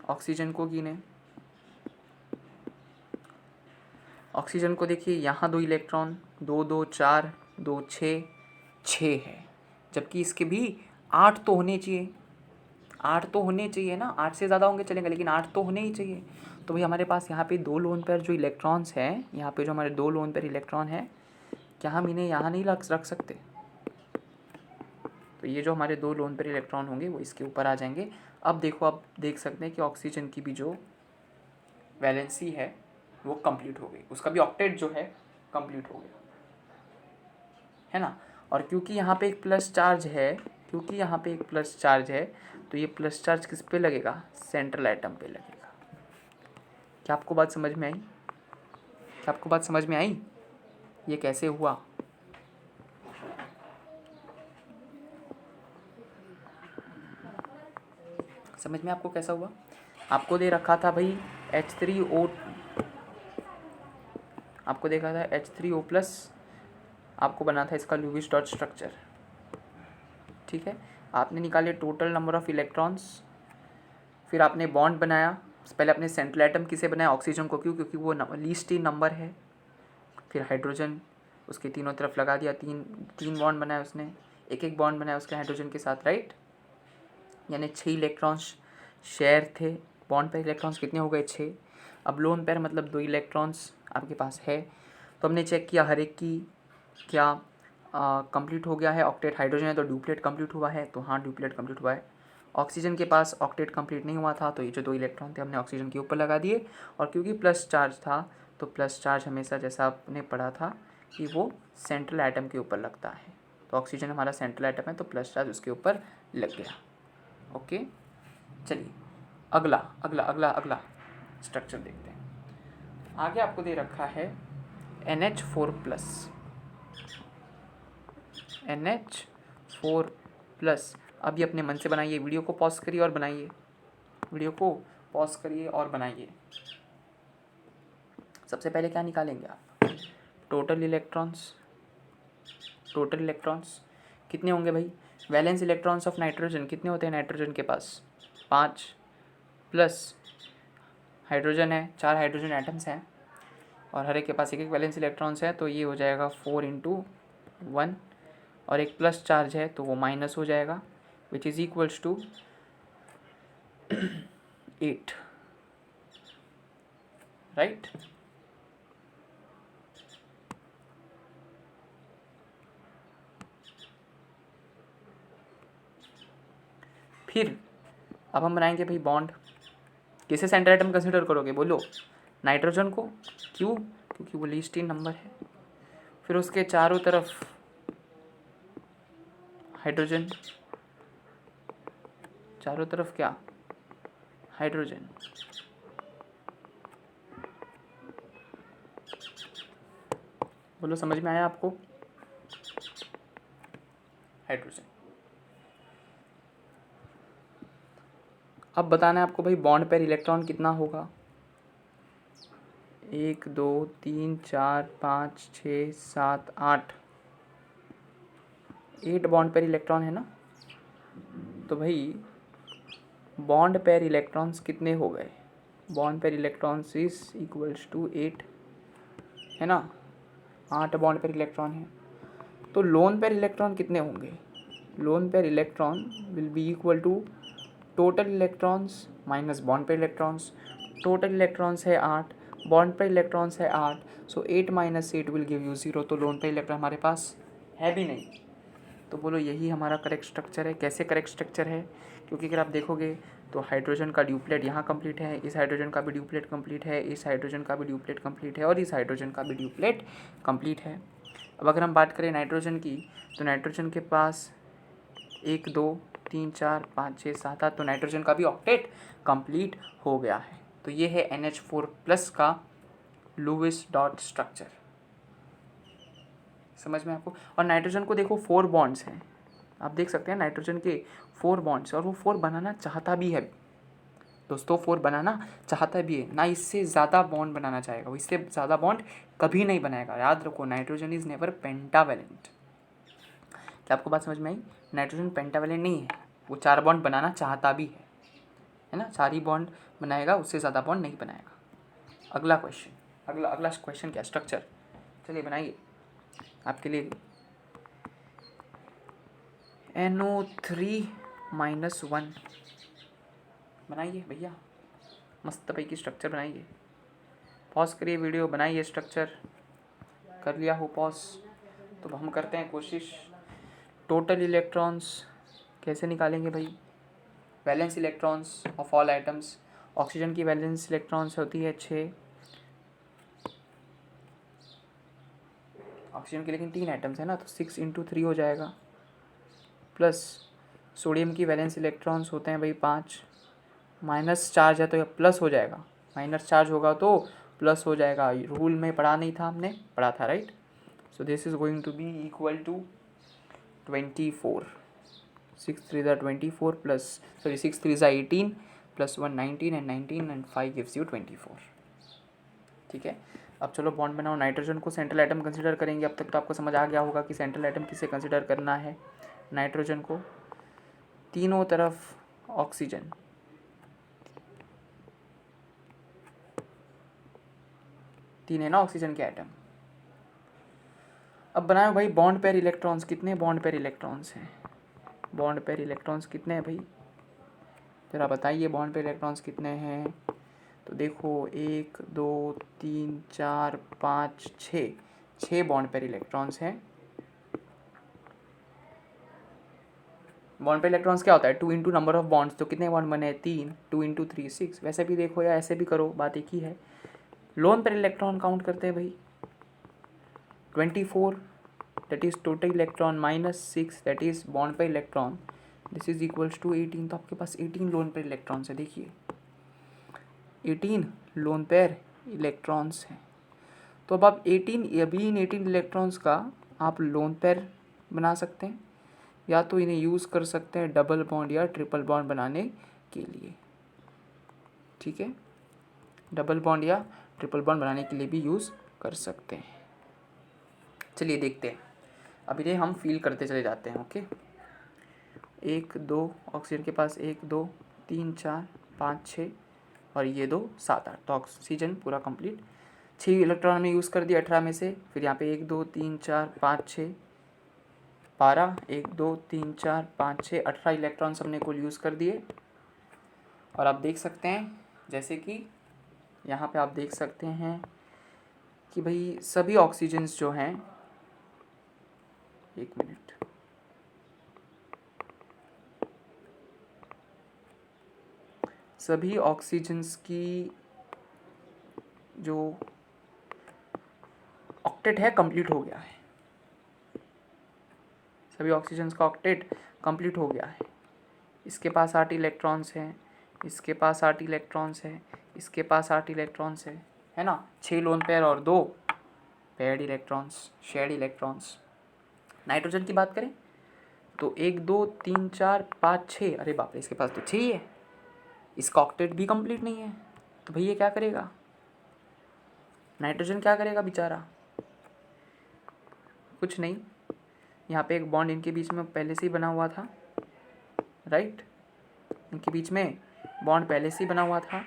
ऑक्सीजन को गिने। ऑक्सीजन को देखिए यहाँ 2 इलेक्ट्रॉन, 2 2 4 2 6 6 है, जबकि इसके भी 8 तो होने चाहिए, 8 तो होने चाहिए ना। 8 से ज़्यादा होंगे चलेंगे, लेकिन 8 तो होने ही चाहिए। तो भाई हमारे पास यहाँ पे 2 लोन पेयर जो इलेक्ट्रॉन्स हैं, यहाँ पे जो हमारे 2 लोन पेयर इलेक्ट्रॉन हैं, क्या हम इन्हें यहाँ नहीं रख सकते? तो ये जो हमारे 2 लोन पेयर इलेक्ट्रॉन होंगे वो इसके ऊपर आ जाएंगे। अब देखो, आप देख सकते हैं कि ऑक्सीजन की भी जो वैलेंसी है वो कंप्लीट हो गई, उसका भी ऑक्टेट जो है कंप्लीट हो गया, है ना। और क्योंकि यहाँ पे एक प्लस चार्ज है, क्योंकि यहाँ पे एक प्लस चार्ज है, तो ये प्लस चार्ज किस पे लगेगा? सेंट्रल एटम पे लगेगा। क्या आपको बात समझ में आई? क्या आपको बात समझ में आई? ये कैसे हुआ? समझ में आपको कैसा हुआ? आपको दे रखा था भाई H3O, आपको देखा था H3O+, आपको बना था इसका लुईस डॉट स्ट्रक्चर, ठीक है। आपने निकाले टोटल नंबर ऑफ इलेक्ट्रॉन्स, फिर आपने बॉन्ड बनाया। पहले अपने सेंट्रल एटम किसे बनाया? ऑक्सीजन को। क्यों? क्योंकि वो लीस्ट इन नंबर है। फिर हाइड्रोजन, उसके तीनों तरफ लगा दिया, तीन बॉन्ड बनाया उसने, एक बॉन्ड बनाया उसके हाइड्रोजन के साथ, राइट? यानी 6 इलेक्ट्रॉन्स शेयर थे। बॉन्ड पे इलेक्ट्रॉन्स कितने हो गए? 6। अब लोन पेयर मतलब 2 इलेक्ट्रॉन्स आपके पास है, तो हमने चेक किया हर एक की क्या कंप्लीट हो गया है। ऑक्टेट हाइड्रोजन है तो ड्यूप्लेट कंप्लीट हुआ है, तो हाँ ड्यूप्लेट कंप्लीट हुआ है। ऑक्सीजन के पास ऑक्टेट कंप्लीट नहीं हुआ था, तो ये जो 2 इलेक्ट्रॉन थे हमने ऑक्सीजन के ऊपर लगा दिए, और क्योंकि प्लस चार्ज था तो प्लस चार्ज हमेशा जैसा आपने पढ़ा था कि वो सेंट्रल एटम के ऊपर लगता है, तो ऑक्सीजन हमारा सेंट्रल एटम है तो प्लस चार्ज उसके ऊपर लग गया। ओके, चलिए अगला अगला अगला अगला स्ट्रक्चर देखते हैं। आगे आपको दे रखा है NH4+। NH4+। अभी अपने मन से बनाइए, वीडियो को पॉज करिए और बनाइए, वीडियो को पॉज करिए और बनाइए। सबसे पहले क्या निकालेंगे आप? Total electrons. टोटल इलेक्ट्रॉन्स कितने होंगे भाई? वैलेंस इलेक्ट्रॉन्स ऑफ नाइट्रोजन कितने होते हैं नाइट्रोजन के पास? 5 प्लस हाइड्रोजन है, 4 हाइड्रोजन एटम्स हैं और हर एक के पास एक एक वैलेंस इलेक्ट्रॉन्स है, तो ये हो जाएगा 4 × 1, और एक प्लस चार्ज है तो वो माइनस हो जाएगा, which is equals to 8, right. फिर अब हम बनाएंगे भाई बॉन्ड। किसे सेंटर एटम कंसिडर करोगे बोलो? नाइट्रोजन को। क्यों? क्योंकि वो लीस्ट इन नंबर है। फिर उसके चारों तरफ हाइड्रोजन, चारों तरफ क्या? हाइड्रोजन। बोलो समझ में आया आपको? हाइड्रोजन। अब बताना है आपको भाई बॉन्ड पेयर इलेक्ट्रॉन कितना होगा? 1 2 3 4 5 6 7 8 8 बॉन्ड पेयर इलेक्ट्रॉन है ना। तो भाई बॉन्ड पेयर इलेक्ट्रॉन्स कितने हो गए? Bond pair electrons is equals to 8, है ना। 8 बॉन्ड पेयर इलेक्ट्रॉन है। तो लोन पेयर इलेक्ट्रॉन कितने होंगे? Lone pair electron will be equal to total electrons minus bond pair electrons. Total electrons है 8, बॉन्ड पेयर इलेक्ट्रॉन्स है 8, सो 8 - 8 विल गिव यू 0। तो लोन पेयर इलेक्ट्रॉन हमारे पास है भी नहीं। तो बोलो यही हमारा करेक्ट स्ट्रक्चर है। कैसे करेक्ट स्ट्रक्चर है? क्योंकि अगर आप देखोगे तो हाइड्रोजन का ड्यूप्लेट यहाँ कंप्लीट है, इस हाइड्रोजन का भी ड्यूप्लेट कंप्लीट है, इस हाइड्रोजन का भी ड्यूप्लेट कंप्लीट है, और इस हाइड्रोजन का भी ड्यूप्लेट कंप्लीट है। अब अगर हम बात करें नाइट्रोजन की, तो नाइट्रोजन के पास 1 2 3 4 5 6 7 8, तो नाइट्रोजन का भी ऑक्टेट कंप्लीट हो गया है। तो ये है NH4+ का लुईस डॉट स्ट्रक्चर। समझ में आपको? और नाइट्रोजन को देखो 4 बॉन्ड्स हैं, आप देख सकते हैं नाइट्रोजन के 4 बॉन्ड्स, और वो 4 बनाना चाहता भी है दोस्तों, 4 बनाना चाहता भी है ना। इससे ज़्यादा बॉन्ड बनाना चाहेगा वो, इससे ज़्यादा बॉन्ड कभी नहीं बनाएगा। याद रखो नाइट्रोजन इज़ नेवर पेंटावैलेंट। क्या आपको बात समझ में आई? नाइट्रोजन पेंटावैलेंट नहीं है, वो 4 बॉन्ड बनाना चाहता भी है ना। 4 ही बॉन्ड बनाएगा, उससे ज़्यादा बॉन्ड नहीं बनाएगा। अगला क्वेश्चन, अगला क्वेश्चन क्या? स्ट्रक्चर। चलिए बनाइए आपके लिए। NO3-1 बनाइए भैया, मस्त पैकी स्ट्रक्चर बनाइए। पॉज करिए वीडियो, बनाइए स्ट्रक्चर। कर लिया हो पॉज? तो हम करते हैं कोशिश। टोटल इलेक्ट्रॉन्स कैसे निकालेंगे भाई? Valence electrons of all items. Oxygen की वैलेंस इलेक्ट्रॉन्स होती है 6, ऑक्सीजन के लेकिन 3 आइटम्स है ना, तो 6 × 3 हो जाएगा। प्लस सोडियम की वैलेंस इलेक्ट्रॉन्स होते हैं भाई 5, माइनस चार्ज है तो यह प्लस हो जाएगा, माइनस चार्ज होगा तो प्लस हो जाएगा। रूल में पढ़ा नहीं था, हमने पढ़ा था right. So this is going to be equal to 24, 6 3 24 plus 6 3 18 plus 1 19 and 19 and 5 gives you 24। ठीक है, अब चलो बॉन्ड बनाओ। नाइट्रोजन को सेंट्रल एटम कंसिडर करेंगे। अब तक तो आपको समझ आ गया होगा कि सेंट्रल एटम किसे कंसिडर करना है। नाइट्रोजन को, तीनों तरफ ऑक्सीजन, तीन है ना ऑक्सीजन के एटम। अब बनाओ भाई बॉन्ड पेयर इलेक्ट्रॉन्स। कितने बॉन्ड पेयर इलेक्ट्रॉन्स हैं? बॉन्ड पेयर इलेक्ट्रॉन्स कितने हैं भाई? जरा बताइए बॉन्ड पेयर इलेक्ट्रॉन्स कितने हैं? तो देखो 1 2 3 4 5 6 बॉन्ड पेयर इलेक्ट्रॉन्स हैं। बॉन्ड पेयर इलेक्ट्रॉन्स क्या होता है, 2 इंटू नंबर ऑफ बॉन्ड्स, तो कितने बॉन्ड बने 3, 2 इंटू 3 6। वैसे भी देखो या ऐसे भी करो, बात एक ही है। लोन पेयर इलेक्ट्रॉन काउंट करते हैं भाई, 24 that is total electron minus 6 that is bond pair electron, this is equals to 18। तो आपके पास 18 लोन पेयर इलेक्ट्रॉन्स है। देखिए 18 लोन पेयर इलेक्ट्रॉन्स हैं। तो अब आप 18 अभी इन 18 इलेक्ट्रॉन्स का आप लोन पेयर बना सकते हैं, या तो इन्हें यूज़ कर सकते हैं डबल बॉन्ड या ट्रिपल बॉन्ड बनाने के लिए। ठीक है, डबल बॉन्ड या ट्रिपल बॉन्ड बनाने के लिए भी यूज़ कर सकते हैं। चलिए देखते हैं, अब इन्हें हम फील करते चले जाते हैं। ओके, 1 2 ऑक्सीजन के पास 1 2 3 4 5 6 और ये 2 7 8, तो ऑक्सीजन पूरा कंप्लीट। 6 इलेक्ट्रॉन में यूज़ कर दिया 18 में से। फिर यहाँ पे 1 2 3 4 5 6 12, 1 2 3 4 5 6 18 इलेक्ट्रॉन्स हमने कुल यूज़ कर दिए। और आप देख सकते हैं जैसे कि यहाँ पे आप देख सकते हैं कि भाई सभी ऑक्सीजन्स जो हैं, एक मिनट, सभी ऑक्सीजन्स की जो ऑक्टेट है कंप्लीट हो गया है। सभी ऑक्सीजन्स का ऑक्टेट कंप्लीट हो गया है। इसके पास 8 इलेक्ट्रॉन्स हैं, इसके पास 8 इलेक्ट्रॉन्स हैं, इसके पास 8 इलेक्ट्रॉन्स है ना। 6 लोन पेयर और 2 paired electrons, shared electrons. Nitrogen की बात करें तो 1 2 3 4 5 6, अरे बाप रे, इसके पास तो 6 ही है। इसका ऑक्टेट भी कंप्लीट नहीं है, तो भैया क्या करेगा नाइट्रोजन, क्या करेगा बेचारा, कुछ नहीं। यहाँ पे एक बॉन्ड इनके बीच में पहले से ही बना हुआ था, राइट, इनके बीच में बॉन्ड पहले से ही बना हुआ था,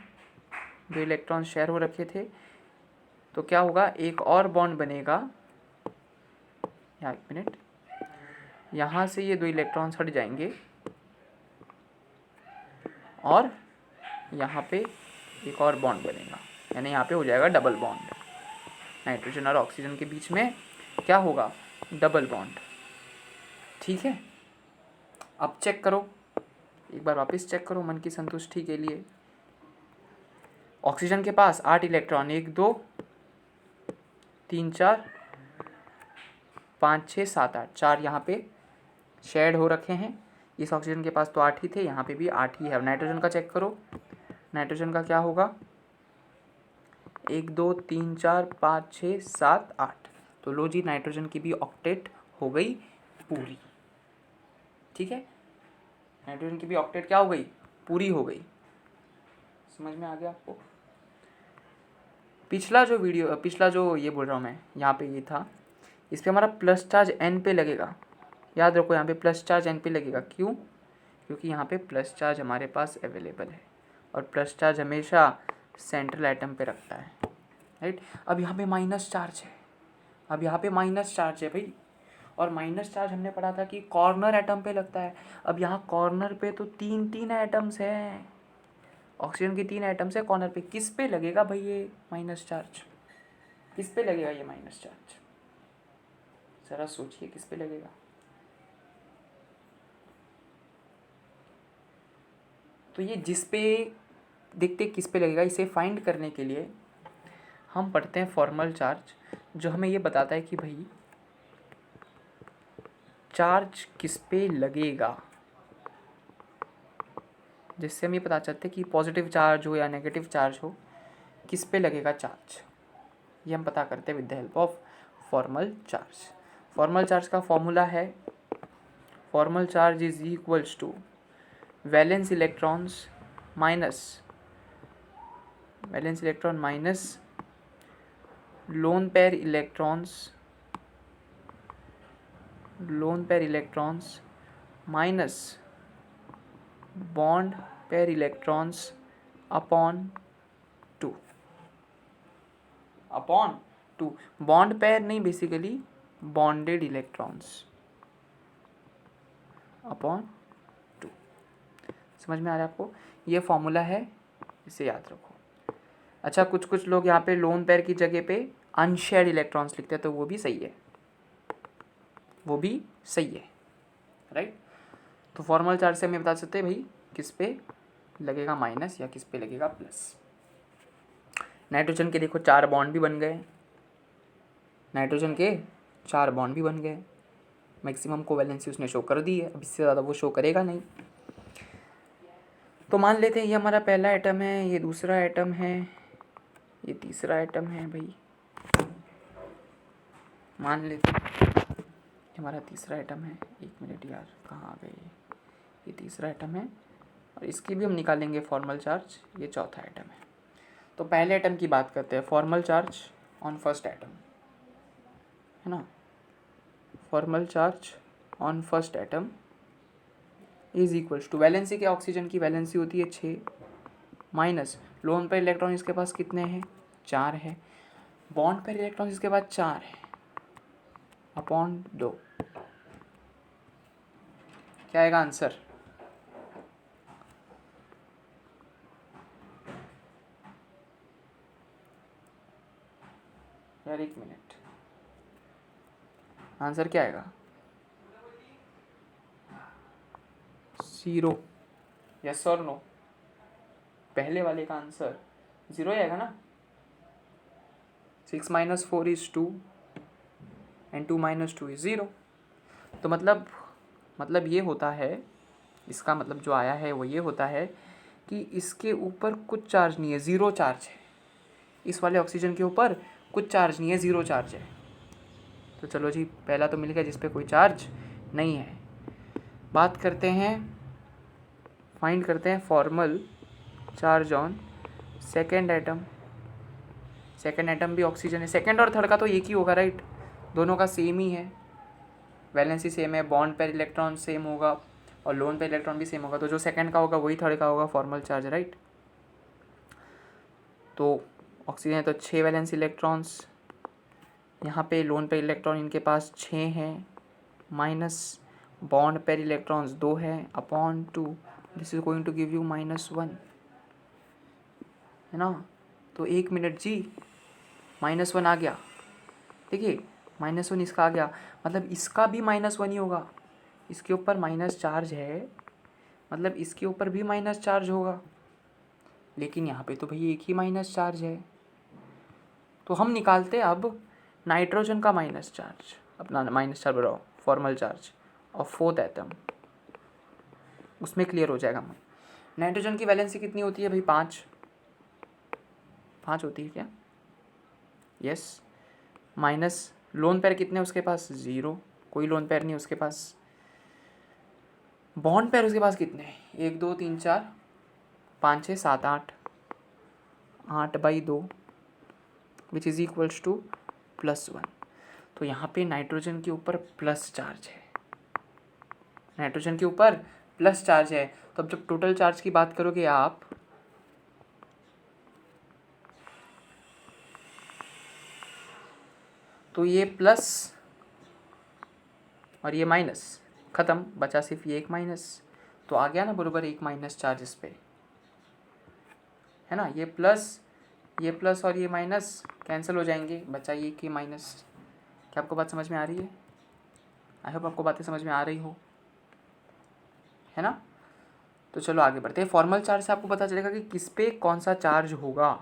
2 इलेक्ट्रॉन शेयर हो रखे थे। तो क्या होगा, एक और बॉन्ड बनेगा, यहाँ एक मिनट, यहाँ से ये 2 इलेक्ट्रॉन्स हट जाएंगे और यहाँ पे एक और बॉन्ड बनेगा, यानी यहाँ पे हो जाएगा डबल बॉन्ड। नाइट्रोजन और ऑक्सीजन के बीच में क्या होगा, डबल बॉन्ड। ठीक है, अब चेक करो, एक बार वापस चेक करो मन की संतुष्टि के लिए। ऑक्सीजन के पास 8 इलेक्ट्रॉन, 1 2 3 4 5 6 7 8, 4 यहाँ पे शेड हो रखे हैं। इस ऑक्सीजन के पास तो 8 ही थे, यहाँ पे भी 8 ही है। नाइट्रोजन का चेक करो, नाइट्रोजन का क्या होगा, 1 2 3 4 5 6 7 8। तो लो जी, नाइट्रोजन की भी ऑक्टेट हो गई पूरी। ठीक है, नाइट्रोजन की भी ऑक्टेट क्या हो गई, पूरी हो गई। समझ में आ गया आपको। पिछला जो ये बोल रहा हूँ मैं, यहाँ पे ये था, इस पे हमारा प्लस चार्ज एन पे लगेगा। याद रखो, यहाँ पे प्लस चार्ज एन पे लगेगा। क्यों, क्योंकि यहाँ पे प्लस चार्ज हमारे पास अवेलेबल है और प्लस चार्ज हमेशा सेंट्रल एटम पे रखता है, राइट। अब यहाँ पे माइनस चार्ज है, अब यहाँ पे माइनस चार्ज है भाई, और माइनस चार्ज हमने पढ़ा था कि कॉर्नर एटम पे लगता है। अब यहाँ कॉर्नर पे तो 3 एटम्स हैं, ऑक्सीजन की 3 एटम्स है कॉर्नर पे। किस पे लगेगा भाई ये माइनस चार्ज, किस पे लगेगा ये माइनस चार्ज, जरा सोचिए किस पे लगेगा। तो ये जिस पे देखते किस पे लगेगा, इसे फाइंड करने के लिए हम पढ़ते हैं फॉर्मल चार्ज, जो हमें ये बताता है कि भाई चार्ज किस पे लगेगा, जिससे हम ये पता चलते हैं कि पॉजिटिव चार्ज हो या नेगेटिव चार्ज हो, किस पे लगेगा चार्ज, ये हम पता करते हैं with the help of formal charge. Formal charge का फॉर्मूला है, formal charge is equals to valence electron minus lone pair electrons minus bond pair electrons upon 2 bond pair नहीं, बेसिकली बॉन्डेड इलेक्ट्रॉन्स अपॉन 2। समझ में आ रहा है आपको, ये फॉर्मूला है, इसे याद रखो। अच्छा, कुछ कुछ लोग यहाँ पे लोन पेयर की जगह पे अनशेयर्ड इलेक्ट्रॉन्स लिखते हैं, तो वो भी सही है, वो भी सही है, राइट। तो फॉर्मल चार्ज से हम ये बता सकते हैं भाई किस पे लगेगा माइनस या किस पे लगेगा प्लस। नाइट्रोजन के देखो 4 बॉन्ड भी बन गए, नाइट्रोजन के 4 बॉन्ड भी बन गए, मैक्सिमम कोवैलेंसी उसने शो कर दी है, अब इससे ज़्यादा वो शो करेगा नहीं। तो मान लेते हैं ये हमारा पहला एटम है, ये दूसरा एटम है, ये तीसरा एटम है भाई, मान लेते हैं ये हमारा तीसरा एटम है। एक मिनट यार, कहाँ आ गए ये तीसरा एटम है, और इसकी भी हम निकालेंगे फॉर्मल चार्ज, ये चौथा एटम है। तो पहले एटम की बात करते हैं, formal charge on first atom, है ना। Formal charge on first atom is equals to, valency क्या, ऑक्सीजन की वैलेंसी होती है 6 माइनस लोन पर इलेक्ट्रॉन इसके पास कितने हैं 4 है, बॉन्ड पर इलेक्ट्रॉन इसके पास 4 है, अपॉन 2। क्या आएगा आंसर? यार एक मिनट, आंसर क्या आएगा? 0, यस और नो? पहले वाले का आंसर 0 आएगा ना। 6 - 4 = 2 एंड 2 - 2 = 0। तो मतलब ये होता है, इसका मतलब जो आया है वो ये होता है कि इसके ऊपर कुछ चार्ज नहीं है, 0 चार्ज है। इस वाले ऑक्सीजन के ऊपर कुछ चार्ज नहीं है, 0 चार्ज है। तो चलो जी, पहला तो मिल गया जिस पे कोई चार्ज नहीं है। बात करते हैं, फाइंड करते हैं formal charge on second atom. Second atom भी ऑक्सीजन है, सेकेंड और थर्ड का तो एक ही होगा, राइट, दोनों का सेम ही है, वैलेंसी सेम है, बॉन्ड पेयर इलेक्ट्रॉन सेम होगा और लोन पेयर इलेक्ट्रॉन भी सेम होगा, तो जो सेकेंड का होगा वही थर्ड का होगा फॉर्मल चार्ज, राइट। तो ऑक्सीजन है तो 6 वैलेंसी इलेक्ट्रॉन्स, यहाँ पे लोन पेयर इलेक्ट्रॉन इनके पास 6 हैं, माइनस बॉन्ड पेयर इलेक्ट्रॉन्स 2 है, upon 2, this is going to give you -1, है ना। तो 1 मिनट जी, -1 आ गया, देखिए -1 इसका आ गया, मतलब इसका भी -1 ही होगा, इसके ऊपर माइनस चार्ज है, मतलब इसके ऊपर भी माइनस चार्ज होगा, लेकिन यहाँ पे तो भाई एक ही माइनस चार्ज है। तो हम निकालते हैं अब नाइट्रोजन का माइनस चार्ज, अपना माइनस चार्ज बढ़ाओ, फॉर्मल चार्ज और फोर्थ एटम, उसमें क्लियर हो जाएगा। नाइट्रोजन की वैलेंसी कितनी होती है भाई? 5 होती है क्या? यस। माइनस लोन पेयर कितने उसके पास? 0, कोई लोन पेयर नहीं उसके पास। बॉन्ड पेयर उसके पास कितने हैं? 1 2 3 4 5 6 7 8, 8/2 विच इज़ इक्वल्स टू +1। तो यहाँ पे नाइट्रोजन के ऊपर प्लस चार्ज है, नाइट्रोजन के ऊपर प्लस चार्ज है। तो अब जब टोटल चार्ज की बात करोगे आप, तो ये प्लस और ये माइनस, ख़त्म, बचा सिर्फ ये एक माइनस। तो आ गया ना बराबर एक माइनस चार्ज इस पे, है ना। ये प्लस और ये माइनस कैंसिल हो जाएंगे, बचा ये कि माइनस। क्या आपको बात समझ में आ रही है? आई होप आपको बातें समझ में आ रही हो, है ना। तो चलो आगे बढ़ते हैं। फॉर्मल चार्ज से आपको पता चलेगा कि किस पे कौन सा चार्ज होगा,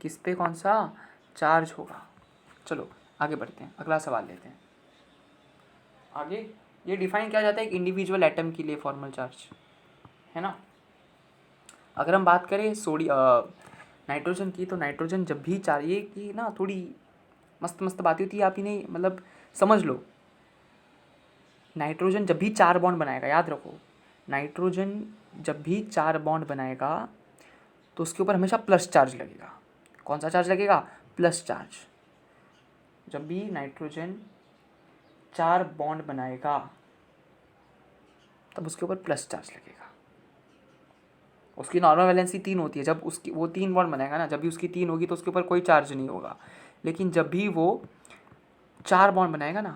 किस पे कौन सा चार्ज होगा। चलो आगे बढ़ते हैं, अगला सवाल लेते हैं। आगे ये डिफाइन किया जाता है एक इंडिविजुअल एटम के लिए फॉर्मल चार्ज, है ना। अगर हम बात करें नाइट्रोजन की, तो नाइट्रोजन जब भी चाहिए कि ना, थोड़ी मस्त मस्त बातें होती है, आप ही नहीं मतलब समझ लो। नाइट्रोजन जब भी 4 बॉन्ड बनाएगा, याद रखो, नाइट्रोजन जब भी 4 बॉन्ड बनाएगा तो उसके ऊपर हमेशा प्लस चार्ज लगेगा। कौन सा चार्ज लगेगा? Plus charge. जब भी नाइट्रोजन 4 बॉन्ड बनाएगा तब उसके ऊपर प्लस चार्ज लगेगा। उसकी नॉर्मल वैलेंसी 3 होती है, जब उसकी वो 3 बॉन्ड बनाएगा ना, जब भी उसकी 3 होगी तो उसके ऊपर कोई चार्ज नहीं होगा। लेकिन जब भी वो 4 बॉन्ड बनाएगा ना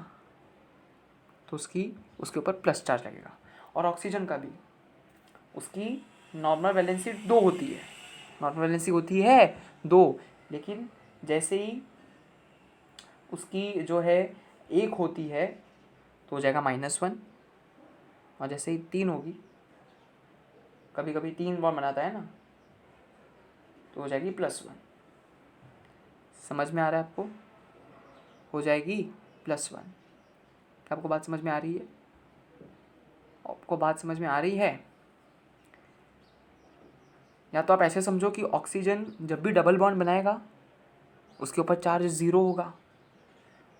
तो उसके ऊपर प्लस चार्ज लगेगा। और ऑक्सीजन का भी, उसकी नॉर्मल वैलेंसी 2 होती है, नॉर्मल वैलेंसी होती है 2, लेकिन जैसे ही उसकी जो है 1 होती है तो हो जाएगा -1, और जैसे ही 3 होगी, कभी कभी 3 बॉन्ड बनाता है ना, तो हो जाएगी +1। समझ में आ रहा है आपको? हो जाएगी +1। क्या आपको बात समझ में आ रही है? आपको बात समझ में आ रही है? या तो आप ऐसे समझो कि ऑक्सीजन जब भी डबल बॉन्ड बनाएगा उसके ऊपर चार्ज 0 होगा,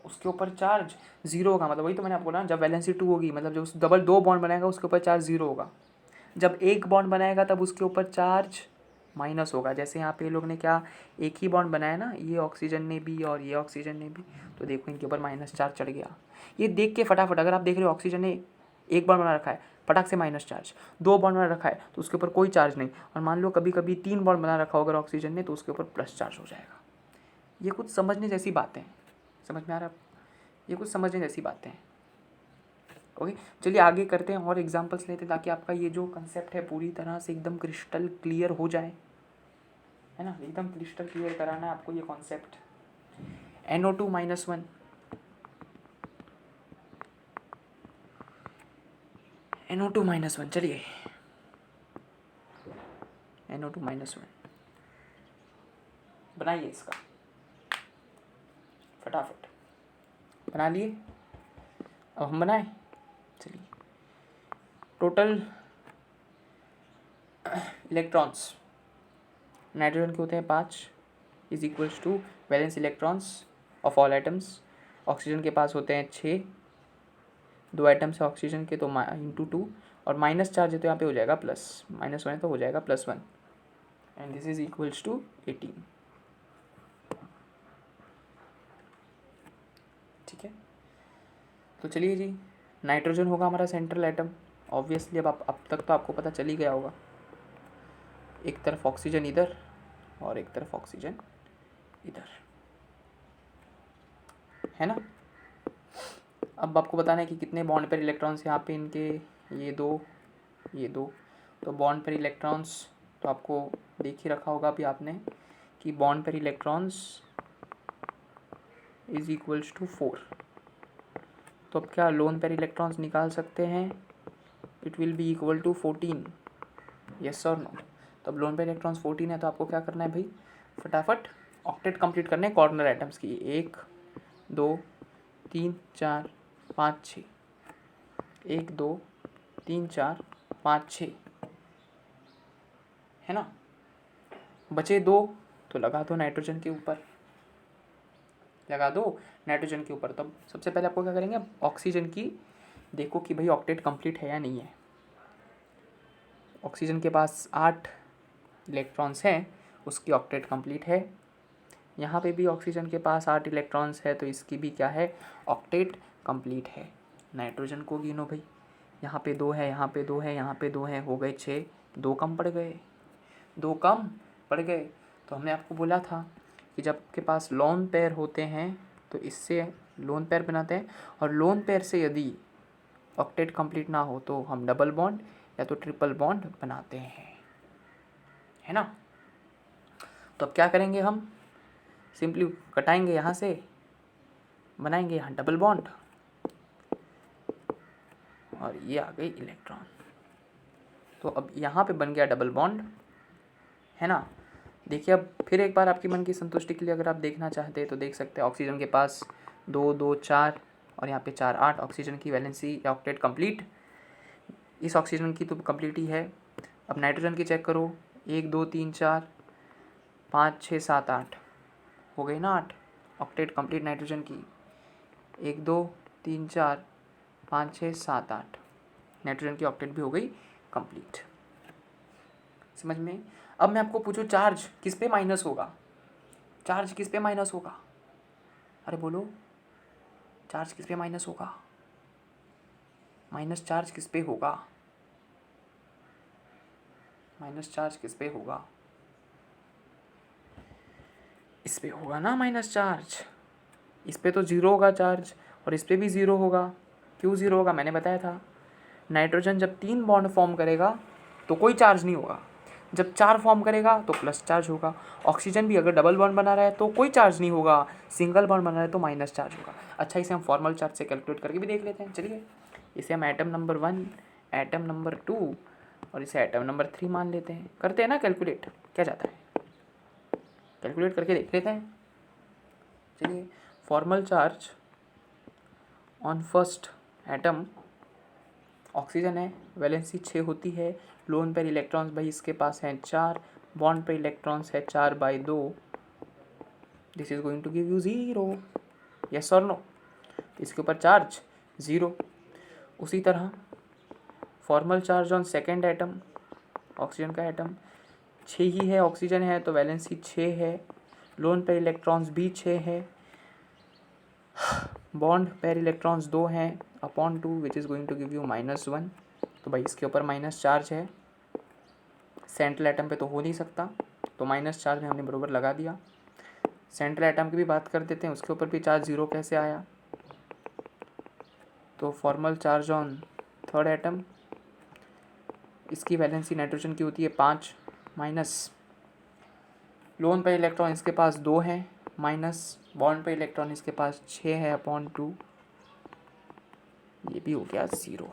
उसके ऊपर चार्ज 0 होगा, मतलब वही तो मैंने आपको बोला, जब वैलेंसी 2 होगी, मतलब जब डबल 2 बॉन्ड बनाएगा उसके ऊपर चार्ज 0 होगा। जब 1 बॉन्ड बनाएगा तब उसके ऊपर चार्ज माइनस होगा। जैसे यहाँ पे लोग ने क्या, एक ही बॉन्ड बनाया ना, ये ऑक्सीजन ने भी और ये ऑक्सीजन ने भी, तो देखो इनके ऊपर माइनस चार्ज चढ़ गया। ये देख के फटाफट, अगर आप देख रहे हो ऑक्सीजन ने 1 बॉन्ड बना रखा है, फटाक से माइनस चार्ज, 2 बॉन्ड बना रखा है तो उसके ऊपर कोई चार्ज नहीं, और मान लो कभी कभी 3 बॉन्ड बना रखा होगा ऑक्सीजन ने तो उसके ऊपर प्लस चार्ज हो जाएगा। ये कुछ समझने जैसी बातें हैं, समझ में आ रहा है? ये कुछ समझने जैसी बातें हैं। ओके, चलिए आगे करते हैं और एग्जांपल्स लेते हैं ताकि आपका ये जो कंसेप्ट है पूरी तरह से एकदम क्रिस्टल क्लियर हो जाए, है ना। एकदम क्रिस्टल क्लियर कराना है आपको ये कॉन्सेप्ट। NO2 -1, NO2 -1, चलिए NO2 -1 बनाइए, इसका फटाफट बना लिए। अब हम बनाएं, चलिए। टोटल इलेक्ट्रॉन्स नाइट्रोजन के होते हैं 5, is equals to valence electrons of all atoms. Oxygen के पास होते हैं 6, 2 एटम्स है ऑक्सीजन के तो ×2, और माइनस चार्ज है तो यहाँ पे हो जाएगा प्लस, -1 है तो हो जाएगा +1, and this is equals to 18। ठीक है, तो चलिए जी, नाइट्रोजन होगा हमारा सेंट्रल एटम ऑब्वियसली। अब तक तो आपको पता चल ही गया होगा, एक तरफ ऑक्सीजन इधर और एक तरफ ऑक्सीजन इधर, है ना। अब आपको बताना है कि कितने बॉन्ड पर इलेक्ट्रॉन्स यहाँ पे इनके, ये दो, तो बॉन्ड पर इलेक्ट्रॉन्स तो आपको देख ही रखा होगा अभी आपने कि बॉन्ड पर इलेक्ट्रॉन्स इज इक्वल्स टू 4। तो अब क्या लोन पर इलेक्ट्रॉन्स निकाल सकते हैं? It will be equal to 14, yes और नो। तो अब लोन पर इलेक्ट्रॉन्स 14 है तो आपको क्या करना है भाई, फटाफट ऑक्टेट कंप्लीट करने हैं कॉर्नर एटम्स की। 1 2 3 4 5 6, 1 2 3 4 5 6, है ना। बचे 2 तो लगा दो नाइट्रोजन के ऊपर, लगा दो नाइट्रोजन के ऊपर। तब सबसे पहले आपको क्या करेंगे, ऑक्सीजन की देखो कि भाई ऑक्टेट कंप्लीट है या नहीं है। ऑक्सीजन के पास 8 इलेक्ट्रॉन्स हैं, उसकी ऑक्टेट कंप्लीट है। यहाँ पे भी ऑक्सीजन के पास 8 इलेक्ट्रॉन्स है तो इसकी भी क्या है, ऑक्टेट कंप्लीट है। नाइट्रोजन को गिनो भाई, यहाँ पे 2 है, यहाँ पे 2 है, यहाँ पे 2 है, हो गए 6, 2 कम पड़ गए, 2 कम पड़ गए। तो हमने आपको बोला था कि जब आपके पास लोन पेयर होते हैं तो इससे लोन पेयर बनाते हैं, और लोन पेयर से यदि ऑक्टेट कंप्लीट ना हो तो हम डबल बॉन्ड या तो ट्रिपल बॉन्ड बनाते हैं, है ना। तो अब क्या करेंगे, हम सिंपली कटाएंगे, यहाँ से बनाएंगे यहाँ डबल बॉन्ड, और ये आ गई इलेक्ट्रॉन। तो अब यहाँ पे बन गया डबल बॉन्ड, है ना। देखिए अब फिर एक बार आपकी मन की संतुष्टि के लिए अगर आप देखना चाहते हैं तो देख सकते हैं। ऑक्सीजन के पास 2 2 4 और यहाँ पे 4 8, ऑक्सीजन की वैलेंसी या ऑक्टेट कंप्लीट, इस ऑक्सीजन की तो कंप्लीट ही है। अब नाइट्रोजन की चेक करो, 1 2 3 4 5 6 7 8, हो गई ना 8, ऑक्टेट कंप्लीट नाइट्रोजन की। 1 2 3 4 5 6 7 8, नाइट्रोजन की ऑक्टेट भी हो गई कंप्लीट। समझ में? अब मैं आपको पूछूं चार्ज किस पे माइनस होगा, चार्ज किस पे माइनस होगा, अरे बोलो चार्ज किस पे माइनस होगा, माइनस चार्ज किस पे होगा, माइनस चार्ज किस पे होगा, इस पे होगा ना माइनस चार्ज। इस पे तो 0 होगा चार्ज और इस पे भी 0 होगा। क्यों 0 होगा, मैंने बताया था। नाइट्रोजन जब 3 बॉन्ड फॉर्म करेगा तो कोई चार्ज नहीं होगा, जब 4 फॉर्म करेगा तो प्लस चार्ज होगा। ऑक्सीजन भी अगर डबल बॉन्ड बना रहा है तो कोई चार्ज नहीं होगा, सिंगल बॉन्ड बना रहा है तो माइनस चार्ज होगा। अच्छा, इसे हम फॉर्मल चार्ज से कैलकुलेट करके भी देख लेते हैं। चलिए, इसे हम एटम नंबर 1, एटम नंबर 2 और इसे एटम नंबर 3 मान लेते हैं। करते हैं ना कैलकुलेट, क्या जाता है, कैलकुलेट करके देख लेते हैं। चलिए, formal charge on first atom oxygen है, वैलेंसी 6 होती है, लोन पेयर इलेक्ट्रॉन्स भाई इसके पास हैं 4, बॉन्ड पे इलेक्ट्रॉन्स है 4/2, this is going to give you 0, yes और नो। इसके ऊपर चार्ज 0। उसी तरह formal charge on second atom, oxygen का एटम 6 ही है, ऑक्सीजन है तो वैलेंसी 6 है, लोन पेयर इलेक्ट्रॉन्स भी 6 है, बॉन्ड पेयर इलेक्ट्रॉन्स 2 हैं upon 2 which is going to give you -1। तो भाई इसके ऊपर माइनस चार्ज है, सेंट्रल एटम पे तो हो नहीं सकता, तो माइनस चार्ज में हमने बरोबर लगा दिया। सेंट्रल एटम की भी बात कर देते हैं, उसके ऊपर भी चार्ज 0 कैसे आया। तो formal charge on third atom, इसकी वैलेंसी नाइट्रोजन की होती है 5, माइनस लोन पे इलेक्ट्रॉन इसके पास 2 हैं, माइनस बॉन्ड पे इलेक्ट्रॉन इसके पास 6 है अपॉन 2, ये भी हो गया 0।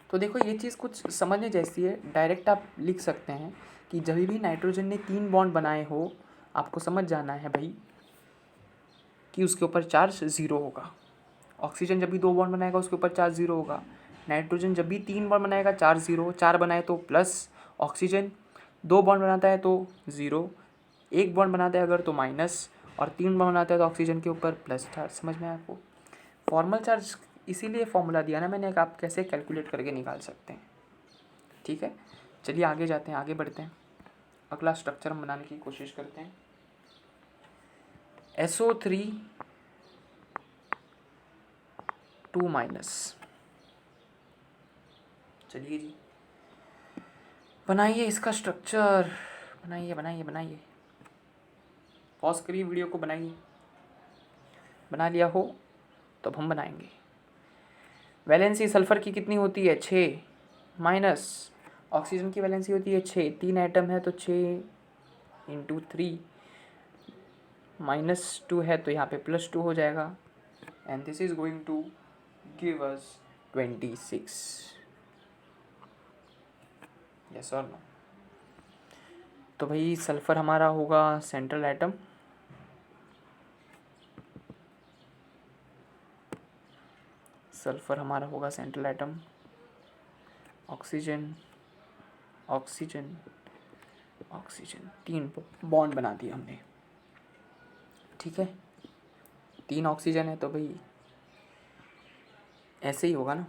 तो देखो ये चीज़ कुछ समझने जैसी है, डायरेक्ट आप लिख सकते हैं कि जब भी नाइट्रोजन ने 3 बॉन्ड बनाए हो, आपको समझ जाना है भाई कि उसके ऊपर चार्ज 0 होगा। ऑक्सीजन जब भी 2 बॉन्ड बनाएगा उसके ऊपर चार्ज 0 होगा। नाइट्रोजन जब भी 3 बॉन्ड बनाएगा चार्ज 0, 4 बनाए तो प्लस, ऑक्सीजन 2 बॉन्ड बनाता है तो 0, 1 बॉन्ड बनाता है अगर तो माइनस, और 3 बॉन्ड बनाता है तो ऑक्सीजन के ऊपर प्लस चार्ज। समझ में आया आपको। फॉर्मल चार्ज इसीलिए फॉर्मूला दिया ना मैंने कि आप कैसे कैलकुलेट करके निकाल सकते हैं। ठीक है, चलिए आगे जाते हैं, आगे बढ़ते हैं। अगला स्ट्रक्चर हम बनाने की कोशिश करते हैं। SO3 2-। चलिए जी, बनाइए इसका स्ट्रक्चर, बनाइए बनाइए बनाइए, पॉज करिए वीडियो को, बनाइए। बना लिया हो तो अब हम बनाएंगे। वैलेंसी सल्फर की कितनी होती है 6, माइनस ऑक्सीजन की वैलेंसी होती है 6, 3 एटम है तो 6 × 3 -2 है तो यहाँ पे +2 हो जाएगा, and this is going to give us 26। Yes और नो। तो भाई सल्फर हमारा होगा सेंट्रल एटम, सल्फर हमारा होगा central atom, oxygen oxygen oxygen 3 bond बना दिए हमने। ठीक है, 3 ऑक्सीजन है तो भाई ऐसे ही होगा ना।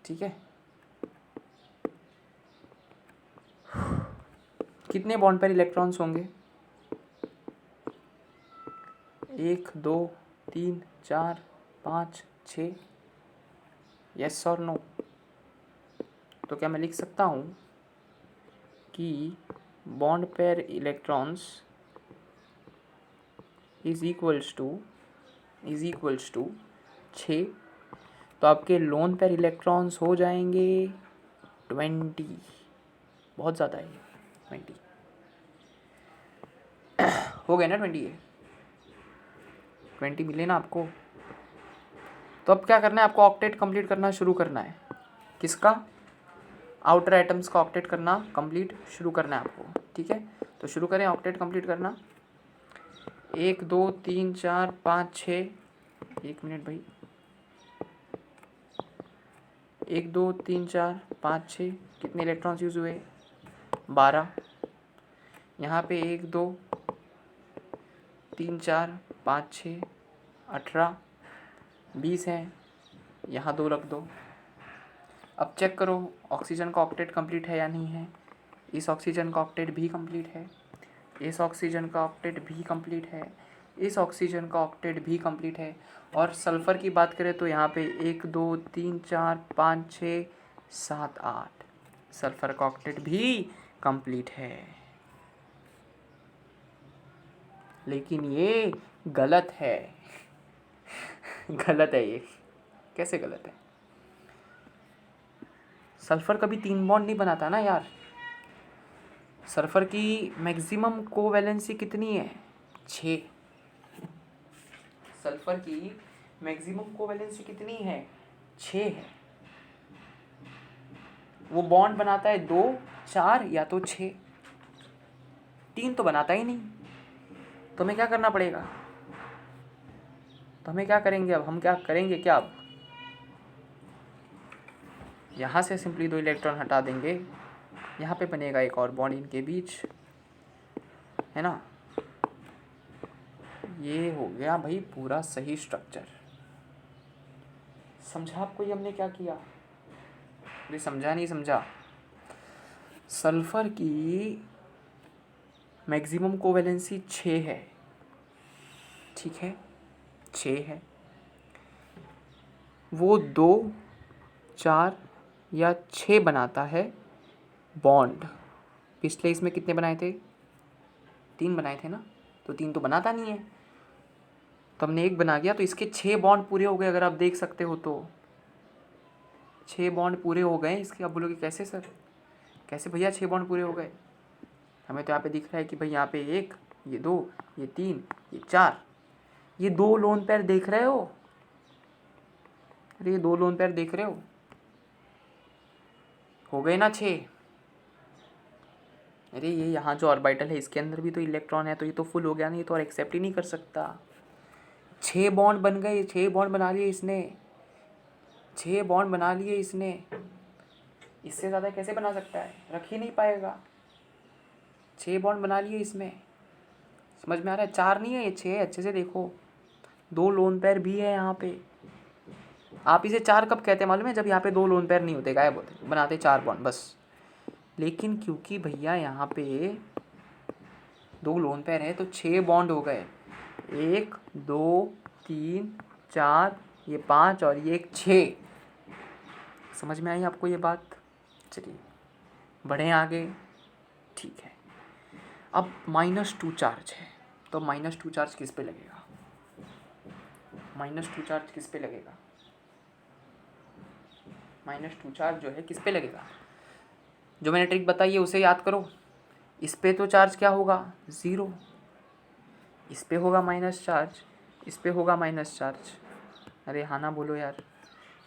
ठीक है, कितने बॉन्ड पर इलेक्ट्रॉन्स होंगे 1 2 3 4 5 6, यस और नो। तो क्या मैं लिख सकता हूँ कि bond pair electrons is equals to 6, तो आपके लोन पेयर इलेक्ट्रॉन्स हो जाएंगे 20, बहुत ज़्यादा है 20 हो गए ना 20, 20 मिले ना आपको। तो अब क्या करना है, आपको ऑक्टेट कंप्लीट करना शुरू करना है। किसका, आउटर एटम्स का ऑक्टेट करना कंप्लीट शुरू करना है आपको। ठीक है, तो शुरू करें ऑक्टेट कंप्लीट करना। 1 2 3 4 5 6, 1 मिनट भाई, 1 2 3 4 5 6, कितने इलेक्ट्रॉन्स यूज़ हुए 12। यहाँ पे 1 2 3 4 5 6 18 20 हैं, यहाँ 2 रख दो। अब चेक करो ऑक्सीजन का ऑक्टेट कंप्लीट है या नहीं है। इस ऑक्सीजन का ऑक्टेट भी कंप्लीट है, इस ऑक्सीजन का ऑक्टेट भी कंप्लीट है, इस ऑक्सीजन का ऑक्टेट भी कंप्लीट है। और सल्फ़र की बात करें तो यहाँ पे 1 2 3 4 5 6 7 8, सल्फ़र का ऑक्टेट भी कंप्लीट है। लेकिन ये गलत है गलत है ये। कैसे गलत है, सल्फ़र कभी 3 बॉन्ड नहीं बनाता ना यार। सल्फ़र की मैक्सिमम कोवैलेंसी कितनी है? 6। सल्फ़र की मैक्सिमम कोवैलेंसी कितनी है? 6 है। वो बॉन्ड बनाता है 2, 4 या तो 6, 3 तो बनाता ही नहीं। तो हमें क्या करना पड़ेगा? तो हमें क्या करेंगे अब? हम क्या करेंगे क्या अब? यहाँ से सिंपली 2 इलेक्ट्रॉन हटा देंगे, यहाँ पे बनेगा एक और बॉन्ड इनके बीच, है ना। ये हो गया भाई पूरा सही स्ट्रक्चर। समझा आपको ये हमने क्या किया? अरे समझा नहीं समझा? सल्फ़र की मैक्सिमम कोवैलेंसी 6 है, ठीक है, 6 है। वो 2, 4 या 6 बनाता है बॉन्ड। पिछले इसमें कितने बनाए थे? 3 बनाए थे ना, तो 3 तो बनाता नहीं है, तो हमने 1 बना दिया, तो इसके 6 बॉन्ड पूरे हो गए। अगर आप देख सकते हो तो 6 बॉन्ड पूरे हो गए इसके। आप बोलोगे कैसे सर, कैसे भैया 6 बॉन्ड पूरे हो गए? हमें तो यहाँ पे दिख रहा है कि भाई यहाँ पे 1, ये 2, ये 3, ये 4, ये 2 लोन पेयर देख रहे हो? अरे ये 2 लोन पेयर देख रहे हो गए ना 6। अरे ये यहाँ जो ऑर्बिटल है इसके अंदर भी तो इलेक्ट्रॉन है, तो ये तो फुल हो गया ना, ये तो और एक्सेप्ट ही नहीं कर सकता। 6 बॉन्ड बन गए, 6 बॉन्ड बना लिए इसने, 6 बॉन्ड बना लिए इसने। इससे ज़्यादा कैसे बना सकता है? रख ही नहीं पाएगा। 6 बॉन्ड बना लिए इसमें, समझ में आ रहा है? 4 नहीं है ये, 6 है। अच्छे से देखो, 2 लोन पेयर भी है यहाँ पे। आप इसे 4 कब कहते हैं मालूम है? जब यहाँ पे 2 लोन पेयर नहीं होते, गायब होते, बनाते 4 बॉन्ड बस। लेकिन क्योंकि भैया यहाँ पे 2 लोन पेयर है तो 6 बॉन्ड हो गए। 1, 2, 3, 4, ये 5 और ये 6। समझ में आई आपको ये बात? चलिए बढ़ें आगे, ठीक है। अब -2 चार्ज है, तो -2 चार्ज किस पे लगेगा? -2 चार्ज किस पे लगेगा? -2 चार्ज जो है किस पे लगेगा? जो मैंने ट्रिक बताई है उसे याद करो। इस पे तो चार्ज क्या होगा? 0। इस पे होगा माइनस चार्ज, इस पे होगा माइनस चार्ज। अरे हाँ ना बोलो यार।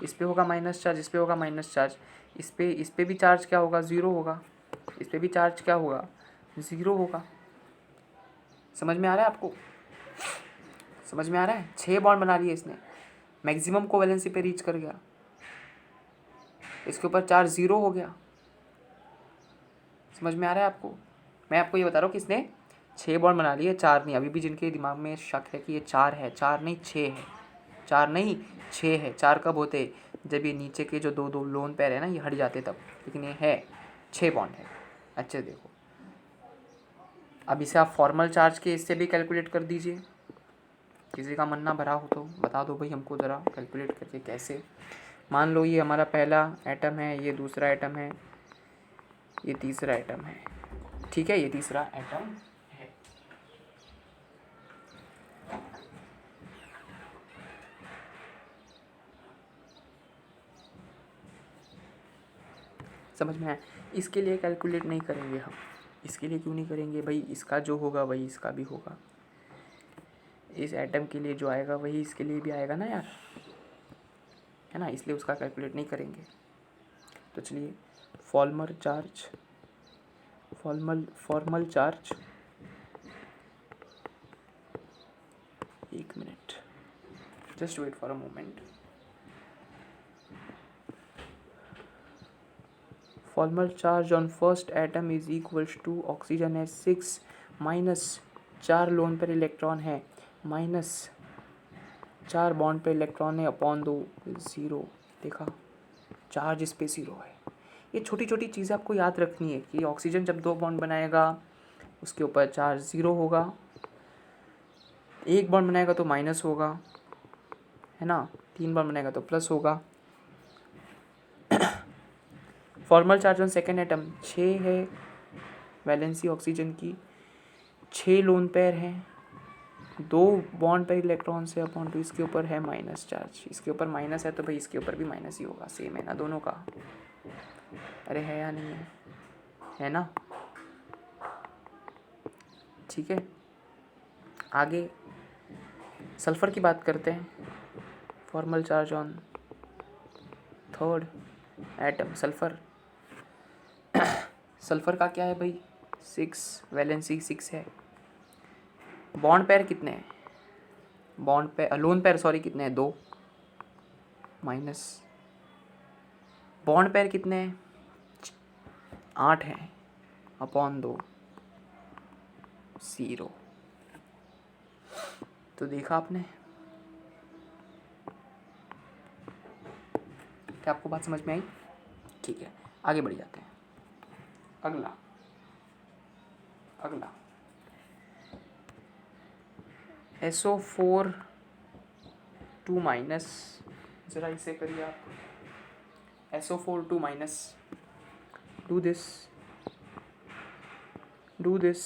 इस पे होगा माइनस चार्ज, इस पे होगा माइनस चार्ज। इस पे भी चार्ज क्या होगा? 0 होगा। इस पे भी चार्ज क्या होगा? 0 होगा। समझ में आ रहा है आपको? समझ में आ रहा है? 6 बॉन्ड बना लिए इसने, मैक्सिमम कोवैलेंसी पे रीच कर गया, इसके ऊपर चार्ज 0 हो गया। समझ में आ रहा है आपको? मैं आपको ये बता रहा हूँ कि इसने 6 बॉन्ड बना लिए, 4 नहीं। अभी भी जिनके दिमाग में शक है कि ये 4 है, 4 नहीं 6 है, 4 नहीं 6 है। 4 कब होते? जब ये नीचे के जो 2 लोन पेयर है ना, ये हट जाते तब। लेकिन ये है 6 बॉन्ड है। अच्छे देखो, अब इसे आप फॉर्मल चार्ज के इससे भी कैलकुलेट कर दीजिए। किसी का मन ना भरा हो तो बता दो भाई हमको ज़रा कैलकुलेट करके कैसे। मान लो ये हमारा पहला एटम है, ये दूसरा एटम है, ये तीसरा एटम है, ठीक है, ये तीसरा एटम है। समझ में आया? इसके लिए कैलकुलेट नहीं करेंगे हम। इसके लिए क्यों नहीं करेंगे भाई? इसका जो होगा वही इसका भी होगा। इस एटम के लिए जो आएगा वही इसके लिए भी आएगा ना यार, है ना। इसलिए उसका कैलकुलेट नहीं करेंगे। तो चलिए फॉर्मल चार्ज, एक minute, just wait for a moment. Formal charge on first atom is equals to oxygen है 6 माइनस 4 लोन पर इलेक्ट्रॉन है, माइनस 4 बॉन्ड पे इलेक्ट्रॉन है, अपॉन 2 0। देखा, चार्ज इस पे 0 है। ये छोटी छोटी चीज़ें आपको याद रखनी है कि ऑक्सीजन जब 2 बॉन्ड बनाएगा उसके ऊपर चार्ज 0 होगा, 1 बॉन्ड बनाएगा तो माइनस होगा, है ना, 3 बॉन्ड बनाएगा तो प्लस होगा। Formal charge on second atom 6 है वैलेंसी ऑक्सीजन की, 6 लोन पेयर हैं, 2 बॉन्ड पर इलेक्ट्रॉन से, अपॉन 2 इसके ऊपर है माइनस चार्ज। इसके ऊपर माइनस है तो भाई इसके ऊपर भी माइनस ही होगा, सेम है ना दोनों का। अरे है या नहीं है ना? ठीक है, आगे सल्फ़र की बात करते हैं। Formal charge on third atom sulphur. Sulphur का क्या है भाई? 6, वैलेंसी 6 है। बॉन्ड पेयर कितने हैं? लोन पेयर सॉरी कितने हैं? 2 माइनस बॉन्ड पेयर कितने हैं? 8 हैं अपॉन 2 0। तो देखा आपने? क्या आपको बात समझ में आई? ठीक है, आगे बढ़ जाते हैं। अगला SO4 2 माइनस, ज़रा इसे करिए आप। SO4 2 माइनस, डू दिस,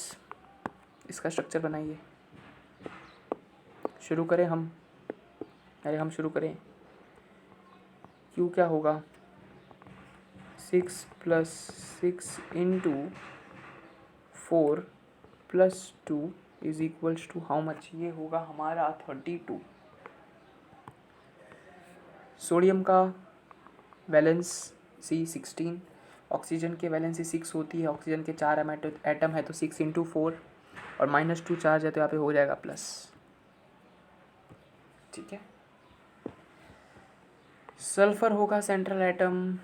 इसका स्ट्रक्चर बनाइए। शुरू करें हम शुरू करें। क्यू क्या होगा? 6 + 6 × 4 + 2 = हाउ मच? ये होगा हमारा 32। सोडियम का वैलेंस C16, ऑक्सीजन के वैलेंसी 6 होती है। ऑक्सीजन के 4 एटम है तो 6 × 4 और -2 चार्ज है तो यहाँ पे हो जाएगा प्लस। ठीक है, सल्फर होगा सेंट्रल एटम।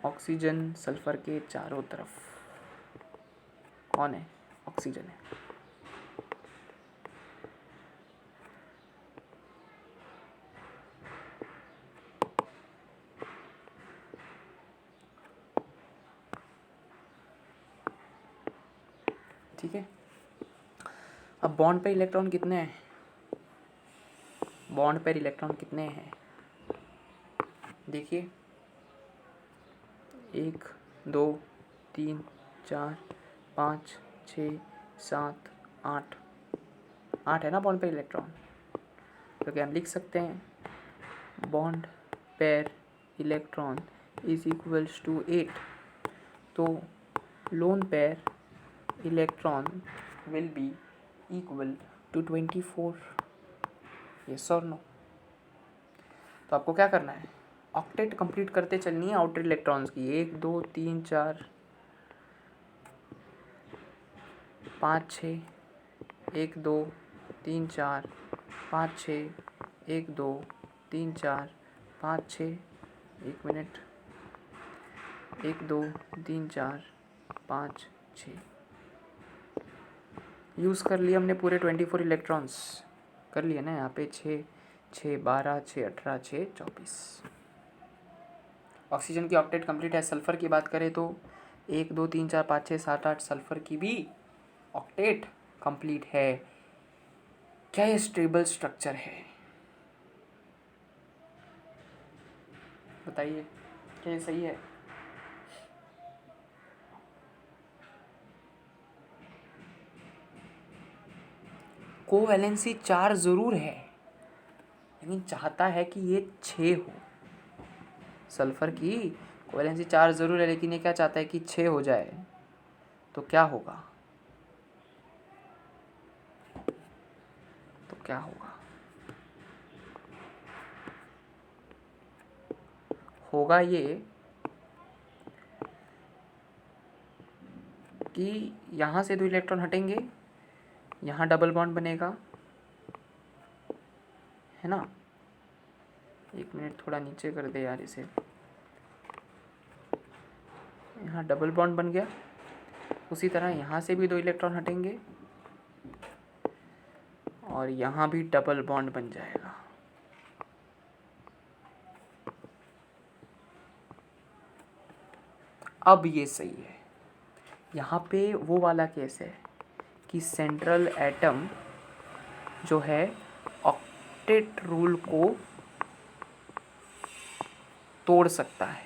ऑक्सीजन सल्फर के चारों तरफ कौन है? ऑक्सीजन है। ठीक है, अब बॉन्ड पे इलेक्ट्रॉन कितने हैं? बॉन्ड पर इलेक्ट्रॉन कितने हैं देखिए? 1 2 3 4 5 6 7 8 8 है ना बॉन्ड पे इलेक्ट्रॉन। तो क्या हम लिख सकते हैं बॉन्ड पेयर इलेक्ट्रॉन = 8। तो lone pair electron will be equal to 24। Yes और नो? तो आपको क्या करना है? ऑक्टेट कंप्लीट करते चलनी है आउटर इलेक्ट्रॉन्स की। 1 2 3 4 5 6 1 2 3 4 5 6 1 2 3 4 5 6 1 मिनट 1 2 3 4 5 6 यूज़ कर लिया हमने पूरे 24 इलेक्ट्रॉन्स कर लिए ना। यहाँ पे 6 6 12 6 18 6 24। ऑक्सीजन की ऑक्टेट कंप्लीट है। सल्फ़र की बात करें तो 1 2 3 4 5 6 7 8 सल्फ़र की भी ऑक्टेट कंप्लीट है। क्या ये स्टेबल स्ट्रक्चर है? बताइए, क्या ये सही है? कोवैलेंसी 4 ज़रूर है, लेकिन चाहता है कि ये 6 हो। सल्फ़र की कोवैलेंसी 4 ज़रूर है, लेकिन ये क्या चाहता है कि 6 हो जाए। तो क्या होगा? होगा ये कि यहाँ से 2 इलेक्ट्रॉन हटेंगे, यहाँ डबल बॉन्ड बनेगा, है ना? 1 मिनट थोड़ा नीचे कर दे यार इसे। यहाँ डबल बॉन्ड बन गया। उसी तरह यहाँ से भी 2 इलेक्ट्रॉन हटेंगे और यहाँ भी डबल बॉन्ड बन जाएगा। अब ये सही है। यहाँ पे वो वाला केस है कि सेंट्रल एटम जो है ऑक्टेट रूल को तोड़ सकता है,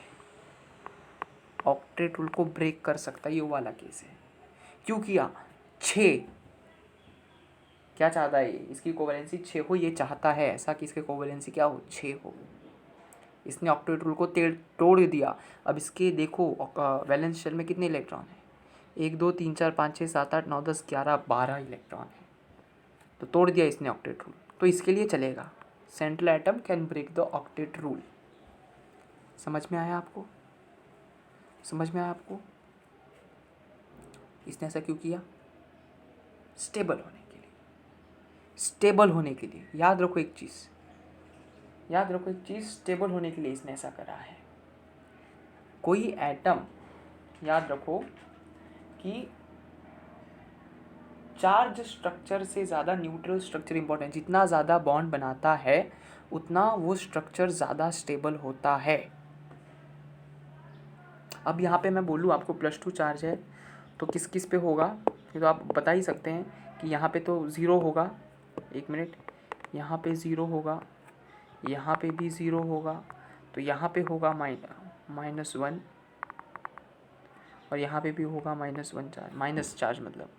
ऑक्टेट रूल को ब्रेक कर सकता है। ये वाला केस है। क्यों किया? 6 क्या चाहता है? इसकी कोवैलेंसी 6 हो। ये चाहता है ऐसा कि इसकी कोवैलेंसी क्या हो? 6 हो। इसने ऑक्टेट रूल को तोड़ दिया। अब इसके देखो वैलेंस शेल में कितने इलेक्ट्रॉन हैं, 1 2 3 4 5 6 7 8 9 10 11 12 इलेक्ट्रॉन है। तो तोड़ दिया इसने ऑक्टेट रूल, तो इसके लिए चलेगा central atom can break the octet rule. समझ में आया आपको? समझ में आया आपको? इसने ऐसा क्यों किया? स्टेबल होने के लिए, स्टेबल होने के लिए। याद रखो एक चीज़, याद रखो एक चीज़, स्टेबल होने के लिए इसने ऐसा करा है। कोई एटम, याद रखो कि चार्ज स्ट्रक्चर से ज़्यादा न्यूट्रल स्ट्रक्चर इंपॉर्टेंट। जितना ज़्यादा बॉन्ड बनाता है उतना वो स्ट्रक्चर ज़्यादा स्टेबल होता है। अब यहाँ पे मैं बोलूँ आपको +2 चार्ज है तो किस किस पे होगा, ये तो आप बता ही सकते हैं कि यहाँ पे तो 0 होगा, 1 मिनट, यहाँ पे 0 होगा, यहाँ पे भी 0 होगा, तो यहाँ पे होगा -1 और यहाँ पे भी होगा -1 चार्ज, माइनस चार्ज मतलब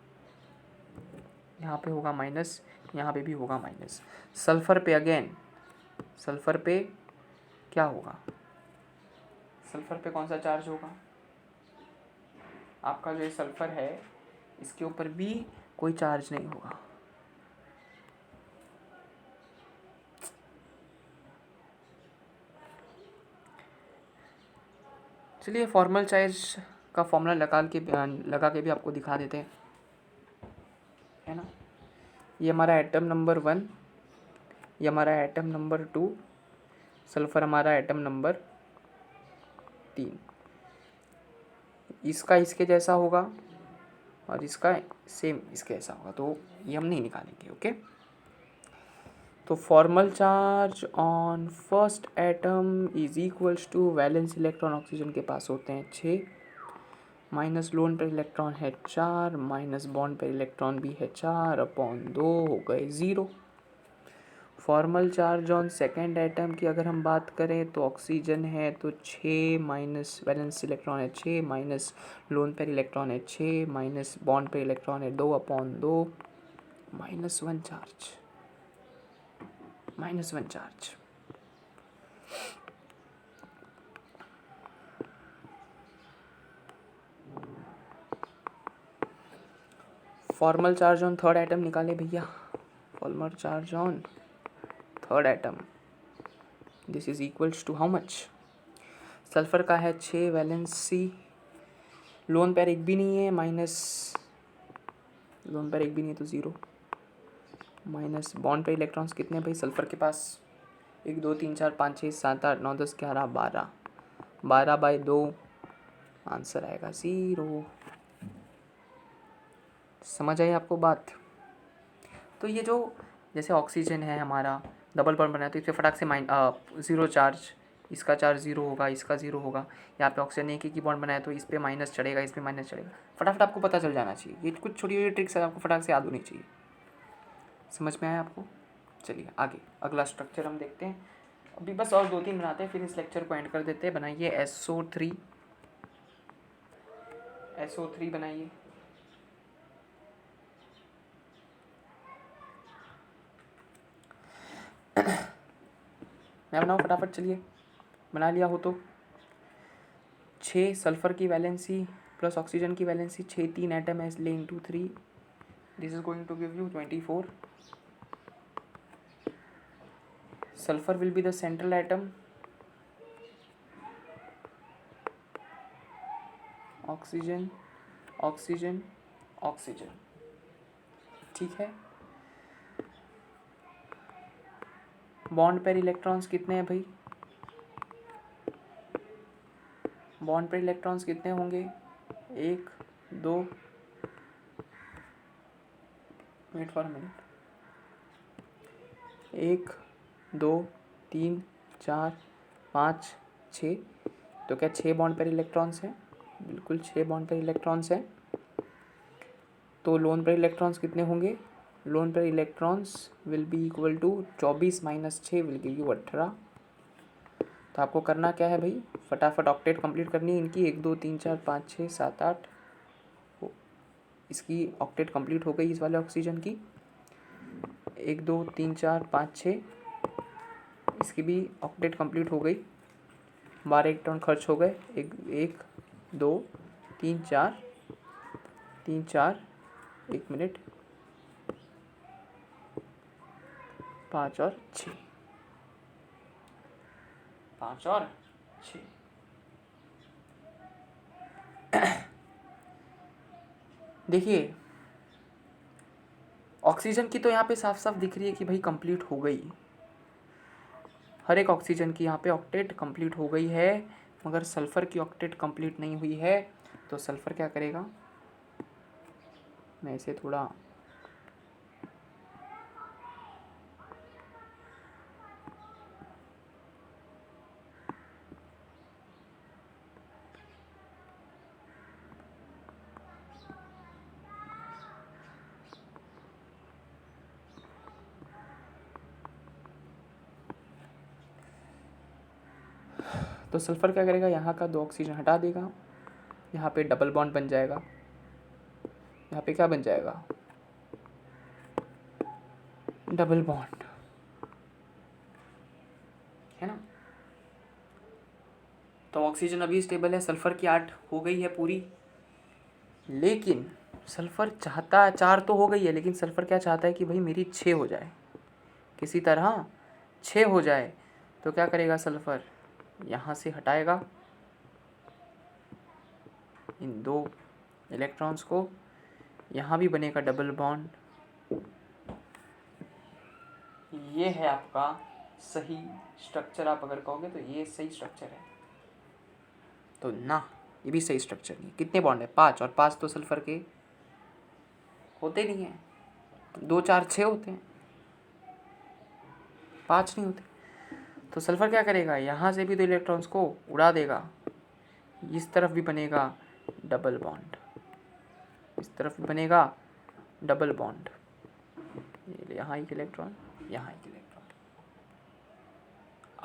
यहाँ पे होगा माइनस, यहाँ पे भी होगा माइनस। सल्फर पे अगेन, सल्फर पे क्या होगा, सल्फर पे कौन सा चार्ज होगा? आपका जो ये सल्फर है इसके ऊपर भी कोई चार्ज नहीं होगा। चलिए फॉर्मल चार्ज का फॉर्मूला लगा के भी आपको दिखा देते हैं, है ना। ये हमारा एटम नंबर 1, ये हमारा एटम नंबर 2, सल्फर हमारा एटम नंबर 3। इसका इसके जैसा होगा और इसका सेम इसके जैसा होगा, तो ये हम नहीं निकालेंगे। ओके, तो formal charge on first atom is equals to valence electron oxygen के पास होते हैं 6, माइनस लोन पर इलेक्ट्रॉन है 4, माइनस बॉन्ड पर इलेक्ट्रॉन भी है 4/2 हो गए 0। Formal charge on second atom की अगर हम बात करें तो ऑक्सीजन है तो 6, माइनस वैलेंस इलेक्ट्रॉन है 6, माइनस लोन पर इलेक्ट्रॉन है 6, माइनस बॉन्ड पर इलेक्ट्रॉन है 2/2, -1 charge, -1 charge. Formal charge on third atom निकाले भैया, formal charge on third atom, this is equals to how much? Sulphur का है 6 वैलेंसी, लोन पेयर एक भी नहीं है, माइनस लोन पेयर एक भी नहीं है तो 0, माइनस बॉन्ड पे इलेक्ट्रॉन्स कितने भाई सल्फर के पास, 1 2 3 4 5 6 7 8 9 10 11 12, 12/2, आंसर आएगा 0। समझ आई आपको बात? तो ये जो जैसे ऑक्सीजन है हमारा डबल बॉन्ड बनाया तो इस पर फटाक से 0 चार्ज, इसका चार्ज 0 होगा, इसका 0 होगा। यहाँ पे ऑक्सीजन एक ही बॉन्ड बनाया तो इस पर माइनस चढ़ेगा, इस पर माइनस चढ़ेगा। फटाफट आपको पता चल जाना चाहिए, ये कुछ छोटी छोटी ट्रिक्स है आपको फटाक से याद होनी चाहिए। समझ में आया आपको? चलिए आगे अगला स्ट्रक्चर हम देखते हैं। अभी बस और 2-3 बनाते हैं फिर इस लेक्चर को एंड कर देते हैं। बनाइए SO3, SO3 बनाइए। मैं बनाऊँ फटाफट, चलिए बना लिया हो तो। 6 सल्फर की वैलेंसी प्लस ऑक्सीजन की वैलेंसी, 6 3 एटम है इसलिए into 3, this is going to give you 24। sulfur will be the central atom, oxygen oxygen oxygen, ठीक है। बॉन्ड पर इलेक्ट्रॉन्स कितने हैं भाई, बॉन्ड पर इलेक्ट्रॉन्स कितने होंगे, 1 2, वेट फॉर अ मिनट, 1 2 3 4 5 6, तो क्या 6 बॉन्ड पर इलेक्ट्रॉन्स हैं, बिल्कुल 6 बॉन्ड पर इलेक्ट्रॉन्स हैं। तो लोन पर इलेक्ट्रॉन्स कितने होंगे, lone pair electrons will be equal to 24 - 6 will give you 18। तो आपको करना क्या है भाई, फटाफट ऑक्टेट कंप्लीट करनी है इनकी, 1 2 3 4 5 6 7 8, इसकी ऑक्टेट कंप्लीट हो गई इस वाले ऑक्सीजन की, 1 2 3 4 5 6, इसकी भी ऑक्टेट कंप्लीट हो गई। 12 इलेक्ट्रॉन खर्च हो गए। एक एक 2 3 4 3 4 1 मिनट 5 और 6 5 और 6। देखिए ऑक्सीजन की तो यहाँ पे साफ साफ दिख रही है कि भाई कंप्लीट हो गई। हर एक ऑक्सीजन की यहाँ पे ऑक्टेट कंप्लीट हो गई है, मगर सल्फ़र की ऑक्टेट कंप्लीट नहीं हुई है। तो सल्फ़र क्या करेगा, मैं इसे थोड़ा तो सल्फ़र क्या करेगा, यहाँ का 2 ऑक्सीजन हटा देगा, यहाँ पे डबल बॉन्ड बन जाएगा। यहाँ पे क्या बन जाएगा, डबल बॉन्ड, है ना। तो ऑक्सीजन अभी स्टेबल है, सल्फ़र की 8 हो गई है पूरी। लेकिन सल्फ़र चाहता, 4 तो हो गई है, लेकिन सल्फ़र क्या चाहता है कि भाई मेरी 6 हो जाए, किसी तरह 6 हो जाए। तो क्या करेगा सल्फ़र, यहाँ से हटाएगा इन 2 इलेक्ट्रॉन्स को, यहाँ भी बनेगा डबल बॉन्ड। ये है आपका सही स्ट्रक्चर, आप अगर कहोगे तो ये सही स्ट्रक्चर है। तो ना, ये भी सही स्ट्रक्चर नहीं। कितने बॉन्ड है, 5, और 5 तो सल्फ़र के होते नहीं हैं। 2 4 6 होते हैं, 5 नहीं होते। तो सल्फ़र क्या करेगा, यहाँ से भी 2 इलेक्ट्रॉन्स को उड़ा देगा, इस तरफ भी बनेगा डबल बॉन्ड, इस तरफ भी बनेगा डबल बॉन्ड। यहाँ एक इलेक्ट्रॉन, यहाँ एक इलेक्ट्रॉन।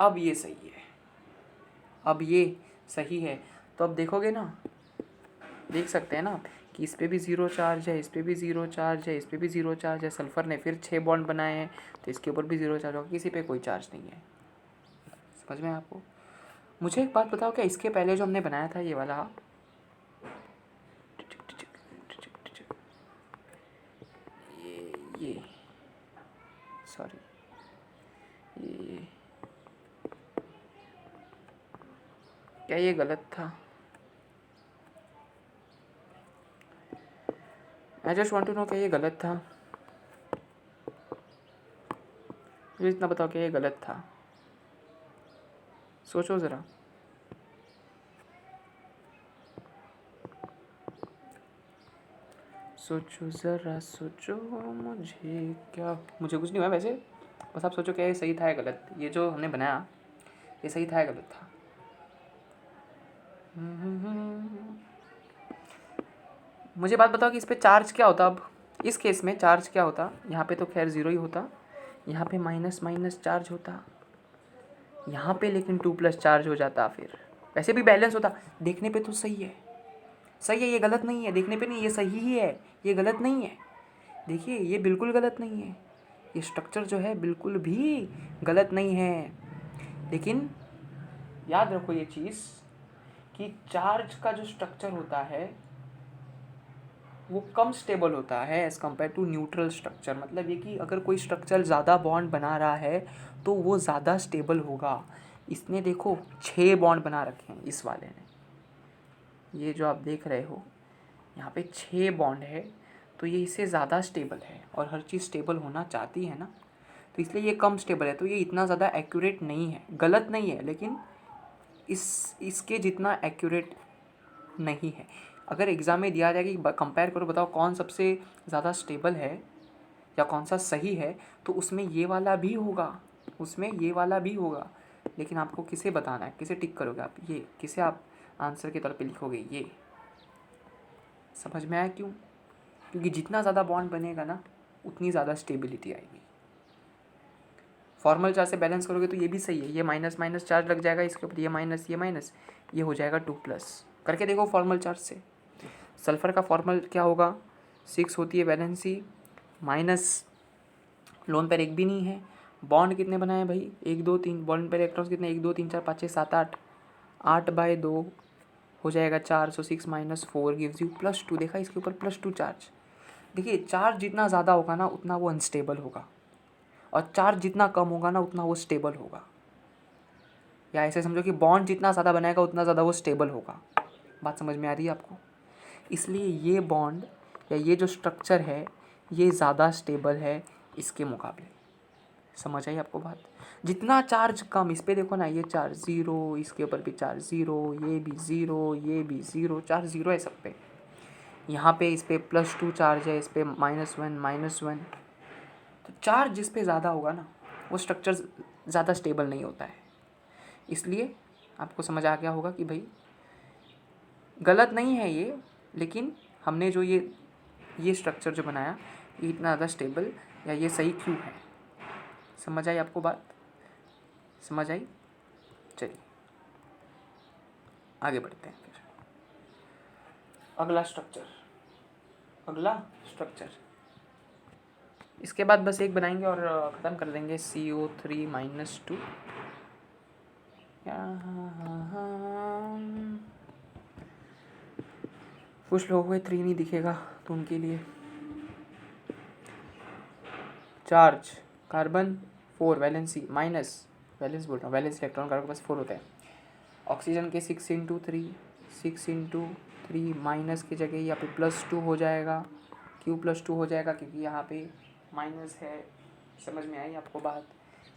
अब ये सही है, अब ये सही है। तो अब देखोगे ना, देख सकते हैं ना कि इस पे भी 0 चार्ज है, इस पे भी 0 चार्ज है, इस पे भी 0 चार्ज है। सल्फ़र ने फिर 6 बॉन्ड बनाए हैं, तो इसके ऊपर भी 0 चार्ज होगा, किसी पे कोई चार्ज नहीं है। समझ में आपको। मुझे एक बात बताओ, क्या इसके पहले जो हमने बनाया था ये वाला, ये सॉरी, ये क्या ये गलत था? I just want to know, क्या ये गलत था? मुझे इतना बताओ, क्या ये गलत था? सोचो ज़रा। सोचो ज़रा सोचो, मुझे कुछ नहीं हुआ वैसे, बस आप सोचो क्या ये सही था या गलत। ये जो हमने बनाया ये सही था या गलत था? मुझे बात बताओ कि इस पे चार्ज क्या होता। अब इस केस में चार्ज क्या होता, यहाँ पे तो खैर 0 ही होता, यहाँ पे माइनस माइनस चार्ज होता, यहाँ पे लेकिन 2+ चार्ज हो जाता। फिर वैसे भी बैलेंस होता। देखने पे तो सही है, सही है, ये गलत नहीं है। देखने पे नहीं, ये सही ही है, ये गलत नहीं है। देखिए ये बिल्कुल गलत नहीं है, ये स्ट्रक्चर जो है बिल्कुल भी गलत नहीं है। लेकिन याद रखो ये चीज़ कि चार्ज का जो स्ट्रक्चर होता है वो कम स्टेबल होता है as compare to neutral structure. मतलब ये कि अगर कोई स्ट्रक्चर ज़्यादा बॉन्ड बना रहा है तो वो ज़्यादा स्टेबल होगा। इसने देखो 6 बॉन्ड बना रखे हैं इस वाले ने, ये जो आप देख रहे हो यहाँ पे 6 बॉन्ड है, तो ये इससे ज़्यादा स्टेबल है। और हर चीज़ स्टेबल होना चाहती है ना, तो इसलिए ये कम स्टेबल है। तो ये इतना ज़्यादा एक्यूरेट नहीं है, गलत नहीं है, लेकिन इसके जितना एक्यूरेट नहीं है। अगर एग्ज़ाम में दिया जाए कि कंपेयर करो, बताओ कौन सबसे ज़्यादा स्टेबल है या कौन सा सही है, तो उसमें ये वाला भी होगा, उसमें ये वाला भी होगा। लेकिन आपको किसे बताना है, किसे टिक करोगे आप, ये किसे आप आंसर के तौर पे लिखोगे, ये। समझ में आया क्यों? क्योंकि जितना ज़्यादा बॉन्ड बनेगा ना उतनी ज़्यादा स्टेबिलिटी आएगी। फॉर्मल चार्ज से बैलेंस करोगे तो ये भी सही है, ये माइनस माइनस चार्ज लग जाएगा इसके ऊपर, ये माइनस ये माइनस, ये हो जाएगा 2+। करके देखो फॉर्मल चार्ज से। सल्फ़र का फॉर्मल क्या होगा, 6 होती है वैलेंसी, माइनस लोन पेयर एक भी नहीं है। बॉन्ड कितने बनाए भाई, 1 2 3, बॉन्ड पेयर इलेक्ट्रॉन्स कितने, 1 2 3 4 5 6 7 8, 8/2 हो जाएगा 4, सो 6 - 4 गिव्स यू +2। देखा इसके ऊपर +2 चार्ज। देखिए चार्ज जितना ज़्यादा होगा ना उतना वो अनस्टेबल होगा, और चार्ज जितना कम होगा ना उतना वो स्टेबल होगा। या ऐसे समझो कि बॉन्ड जितना ज़्यादा बनाएगा उतना ज़्यादा वो स्टेबल होगा। बात समझ में आ रही है आपको? इसलिए ये बॉन्ड या ये जो स्ट्रक्चर है ये ज़्यादा स्टेबल है इसके मुकाबले। समझ आई आपको बात? जितना चार्ज कम, इस पर देखो ना, ये चार्ज 0, इसके ऊपर भी चार्ज 0, ये भी 0, ये भी 0, चार्ज 0 है सब पे। यहाँ पे इस पे +2 चार्ज है, इस पे -1। तो चार्ज जिस पे ज़्यादा होगा ना वो स्ट्रक्चर ज़्यादा स्टेबल नहीं होता है। इसलिए आपको समझ आ गया होगा कि भाई गलत नहीं है ये, लेकिन हमने जो ये स्ट्रक्चर जो बनाया ये इतना ज़्यादा स्टेबल या ये सही क्यों है। समझ आई आपको बात? समझ आई? चलिए आगे बढ़ते हैं फिर। अगला स्ट्रक्चर इसके बाद बस एक बनाएंगे और ख़त्म कर देंगे। CO3 - 2। कुछ लोगों को 3 नहीं दिखेगा तो उनके लिए charge carbon 4 valency minus, valence बोल रहा हूँ, वैलेंस इलेक्ट्रॉन कार्बन के पास 4 होता है। ऑक्सीजन के 6 × 3 माइनस की जगह यहाँ पे +2 हो जाएगा। क्यों +2 हो जाएगा? क्योंकि यहाँ पे माइनस है। समझ में आई आपको बात?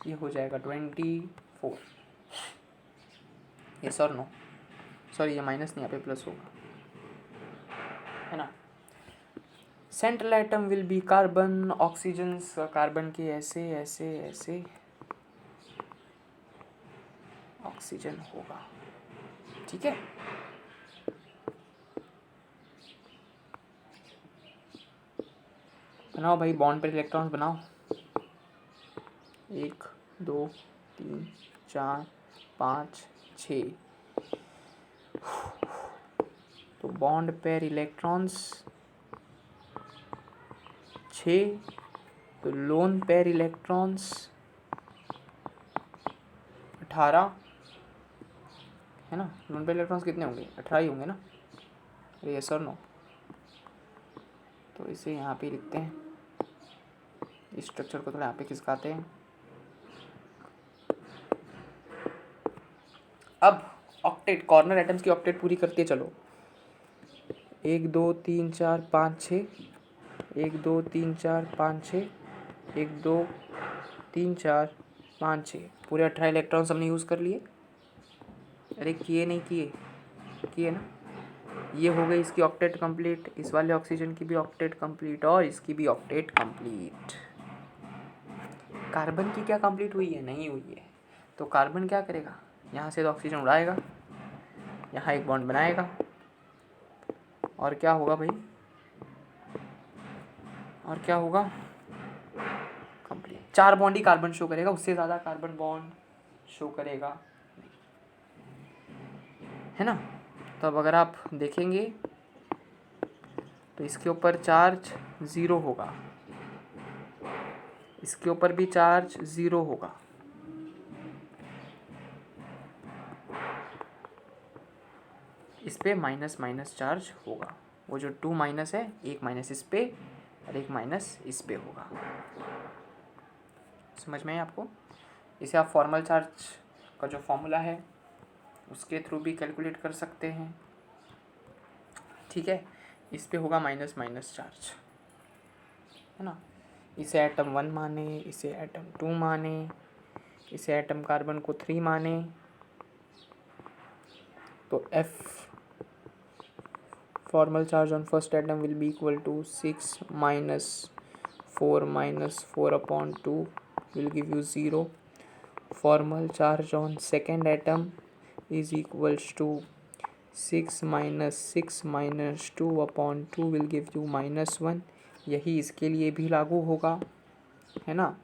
ये हो जाएगा 24। ये सर नो सॉरी, ये माइनस नहीं, यहाँ पे प्लस होगा, है ना। Central atom will be carbon, oxygen carbon के ऐसे ऐसे ऐसे ऑक्सीजन होगा। ठीक है, बनाओ भाई बॉन्ड पर इलेक्ट्रॉन्स बनाओ। 1 2 3 4 5 6। तो बॉन्ड पेयर इलेक्ट्रॉन्स 6, तो लोन पेयर इलेक्ट्रॉन्स 18, है ना। लोन पेयर इलेक्ट्रॉन्स कितने होंगे? 18 ही होंगे ना। अरे यस और नो? तो इसे यहाँ पे लिखते हैं, इस स्ट्रक्चर को थोड़ा यहाँ पे खिसकाते हैं। अब ऑक्टेट, कॉर्नर एटम्स की ऑक्टेट पूरी करते चलो। 1 2 3 4 5 6, 1 2 3 4 5 6, 1 2 3 4 5 6, पूरे 18 इलेक्ट्रॉन्स हमने यूज़ कर लिए। अरे किए नहीं किए ना। ये हो गई इसकी ऑक्टेट कंप्लीट, इस वाले ऑक्सीजन की भी ऑक्टेट कंप्लीट और इसकी भी ऑक्टेट कंप्लीट। कार्बन की क्या कंप्लीट हुई है? नहीं हुई है। तो कार्बन क्या करेगा? यहाँ से तो ऑक्सीजन उड़ाएगा, यहाँ एक बॉन्ड बनाएगा, और क्या होगा भाई? और क्या होगा? कंप्लीट 4 बॉन्ड ही कार्बन शो करेगा, उससे ज़्यादा कार्बन बॉन्ड शो करेगा नहीं, है ना। तो अब अगर आप देखेंगे तो इसके ऊपर चार्ज 0 होगा, इसके ऊपर भी चार्ज 0 होगा, इस पे माइनस चार्ज होगा। वो जो 2 माइनस है, 1 माइनस इस पे और 1 माइनस इस पे होगा। समझ में है आपको? इसे आप फॉर्मल चार्ज का जो फॉर्मूला है उसके थ्रू भी कैलकुलेट कर सकते हैं। ठीक है, इस पे होगा माइनस चार्ज, है ना। इसे एटम 1 माने, इसे एटम 2 माने, इसे एटम कार्बन को 3 माने, तो F formal charge on first atom will be equal to 6 minus 4 minus 4 upon 2 will give you 0. Formal charge on second atom is equals to 6 minus 6 minus 2 upon 2 will give you -1. यही इसके लिए भी लागू होगा, है ना।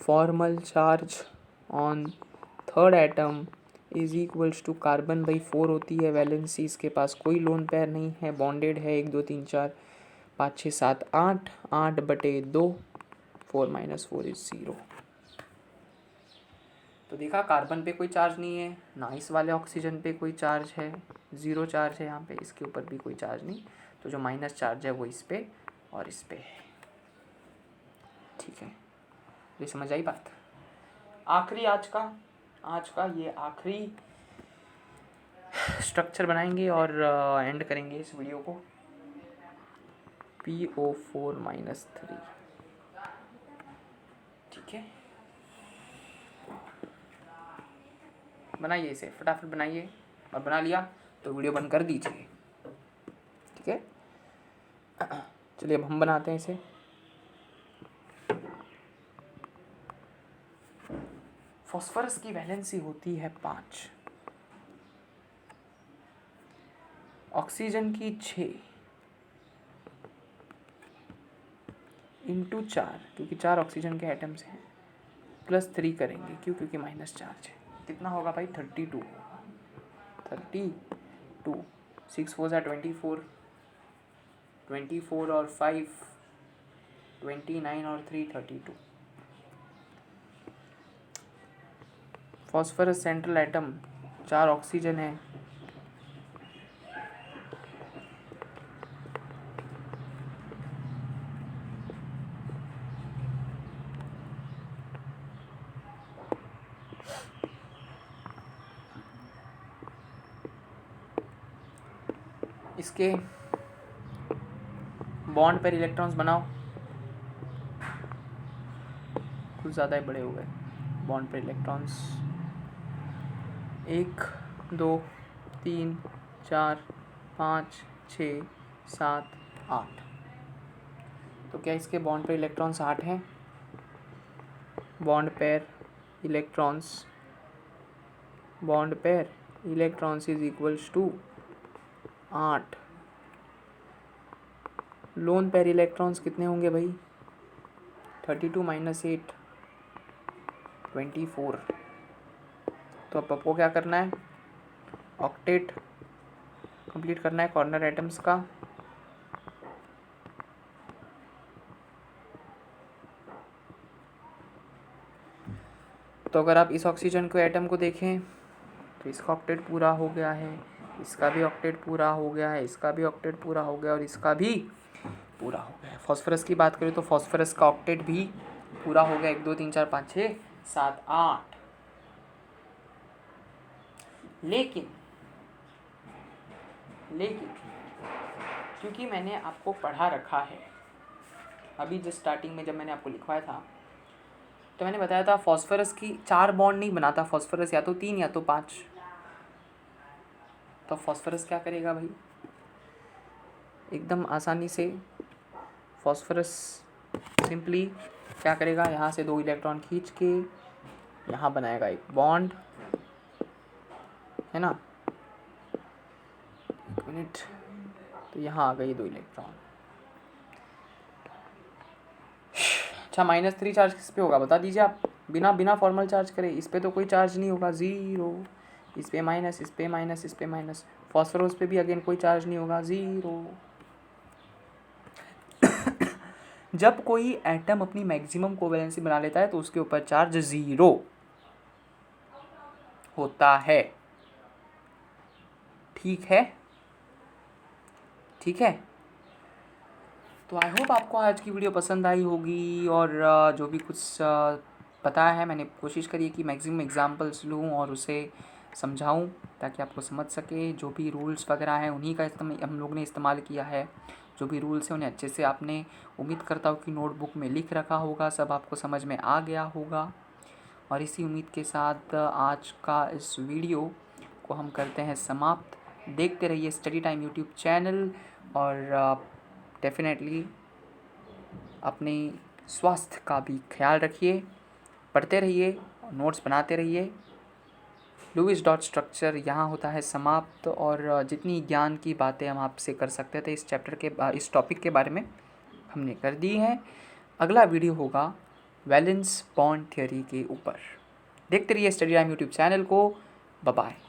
Formal charge on third atom is equals to carbon by 4 होती है वैलेंसी, इसके पास कोई लोन पेयर नहीं है, बॉन्डेड है। 1 2 3 4 5 6 7 8, 8/2, 4 - 4 इज 0। तो तो देखा कार्बन पे कोई चार्ज नहीं है, ना इस वाले ऑक्सीजन पे कोई चार्ज है, ज़ीरो चार्ज है यहाँ पे, इसके ऊपर भी कोई चार्ज नहीं, तो जो माइनस चार्ज है वो इस पे और इस पे है। ठीक है, ये समझ आई बात। आखिरी आज का ये आखिरी स्ट्रक्चर बनाएंगे और एंड करेंगे इस वीडियो को। PO4-3। ठीक है, बनाइए इसे, फटाफट बनाइए, और बना लिया तो वीडियो बंद कर दीजिए। ठीक है, चलिए अब हम बनाते हैं इसे। फॉस्फोरस की वैलेंसी होती है 5, ऑक्सीजन की 6 इंटू 4, क्योंकि 4 ऑक्सीजन के एटम्स हैं, प्लस 3 करेंगे क्योंकि माइनस चार्ज है। कितना होगा भाई? 32 होगा। 32, 6 4 24, 24 और 5 29 और 3 32। फॉस्फोरस सेंट्रल एटम, 4 ऑक्सीजन है, इसके बॉन्ड पर इलेक्ट्रॉन्स बनाओ। कुछ ज़्यादा ही बड़े हो गए बॉन्ड पर इलेक्ट्रॉन्स। 1 2 3 4 5 6 7 8। तो क्या इसके बॉन्ड पर इलेक्ट्रॉन्स 8 हैं? Bond pair electrons is equals to 8। Lone pair electrons कितने होंगे भाई? 32 माइनस 8 24। तो अब आपको क्या करना है? ऑक्टेट कंप्लीट करना है कॉर्नर एटम्स का। तो अगर आप इस ऑक्सीजन को एटम को देखें तो इसका ऑक्टेट पूरा हो गया है, इसका भी ऑक्टेट पूरा हो गया है, इसका भी ऑक्टेट पूरा हो गया और इसका भी पूरा हो गया है। फॉस्फोरस की बात करें तो फॉस्फोरस का ऑक्टेट भी पूरा हो गया। 1 2 3 4 5 6 7 8। लेकिन क्योंकि मैंने आपको पढ़ा रखा है, अभी जस्ट स्टार्टिंग में जब मैंने आपको लिखवाया था तो मैंने बताया था फॉस्फोरस की 4 बॉन्ड नहीं बनाता फॉस्फोरस, या तो 3 या तो 5। तो फॉस्फोरस क्या करेगा भाई? एकदम आसानी से फॉस्फोरस सिंपली क्या करेगा, यहाँ से 2 इलेक्ट्रॉन खींच के यहाँ बनाएगा एक बॉन्ड, है ना। 1 मिनट, तो यहाँ आ गई 2 इलेक्ट्रॉन। अच्छा, -3 चार्ज किस पे होगा बता दीजिए आप, बिना फॉर्मल चार्ज करे। इस पे तो कोई चार्ज नहीं होगा, 0। इस पे माइनस, इस पे माइनस, इस पे माइनस। फॉस्फोरस पे भी अगेन कोई चार्ज नहीं होगा, 0। जब कोई एटम अपनी मैक्सिमम कोवैलेंसी बना लेता है तो उसके ऊपर चार्ज 0 होता है। ठीक है। तो आई होप आपको आज की वीडियो पसंद आई होगी, और जो भी कुछ पता है मैंने कोशिश करी कि मैक्सिमम एग्जांपल्स लूँ और उसे समझाऊं ताकि आपको समझ सके। जो भी रूल्स वगैरह हैं उन्हीं का हम लोग ने इस्तेमाल किया है। जो भी रूल्स हैं उन्हें अच्छे से आपने, उम्मीद करता हूँ कि नोटबुक में लिख रखा होगा, सब आपको समझ में आ गया होगा। और इसी उम्मीद के साथ आज का इस वीडियो को हम करते हैं समाप्त। देखते रहिए स्टडी टाइम यूट्यूब चैनल, और डेफिनेटली अपने स्वास्थ्य का भी ख्याल रखिए, पढ़ते रहिए, नोट्स बनाते रहिए। लुईस डॉट स्ट्रक्चर यहाँ होता है समाप्त, और जितनी ज्ञान की बातें हम आपसे कर सकते थे इस चैप्टर के इस टॉपिक के बारे में हमने कर दी हैं। अगला वीडियो होगा वैलेंस बॉन्ड थ्योरी के ऊपर। देखते रहिए स्टडी टाइम यूट्यूब चैनल को। Bye bye.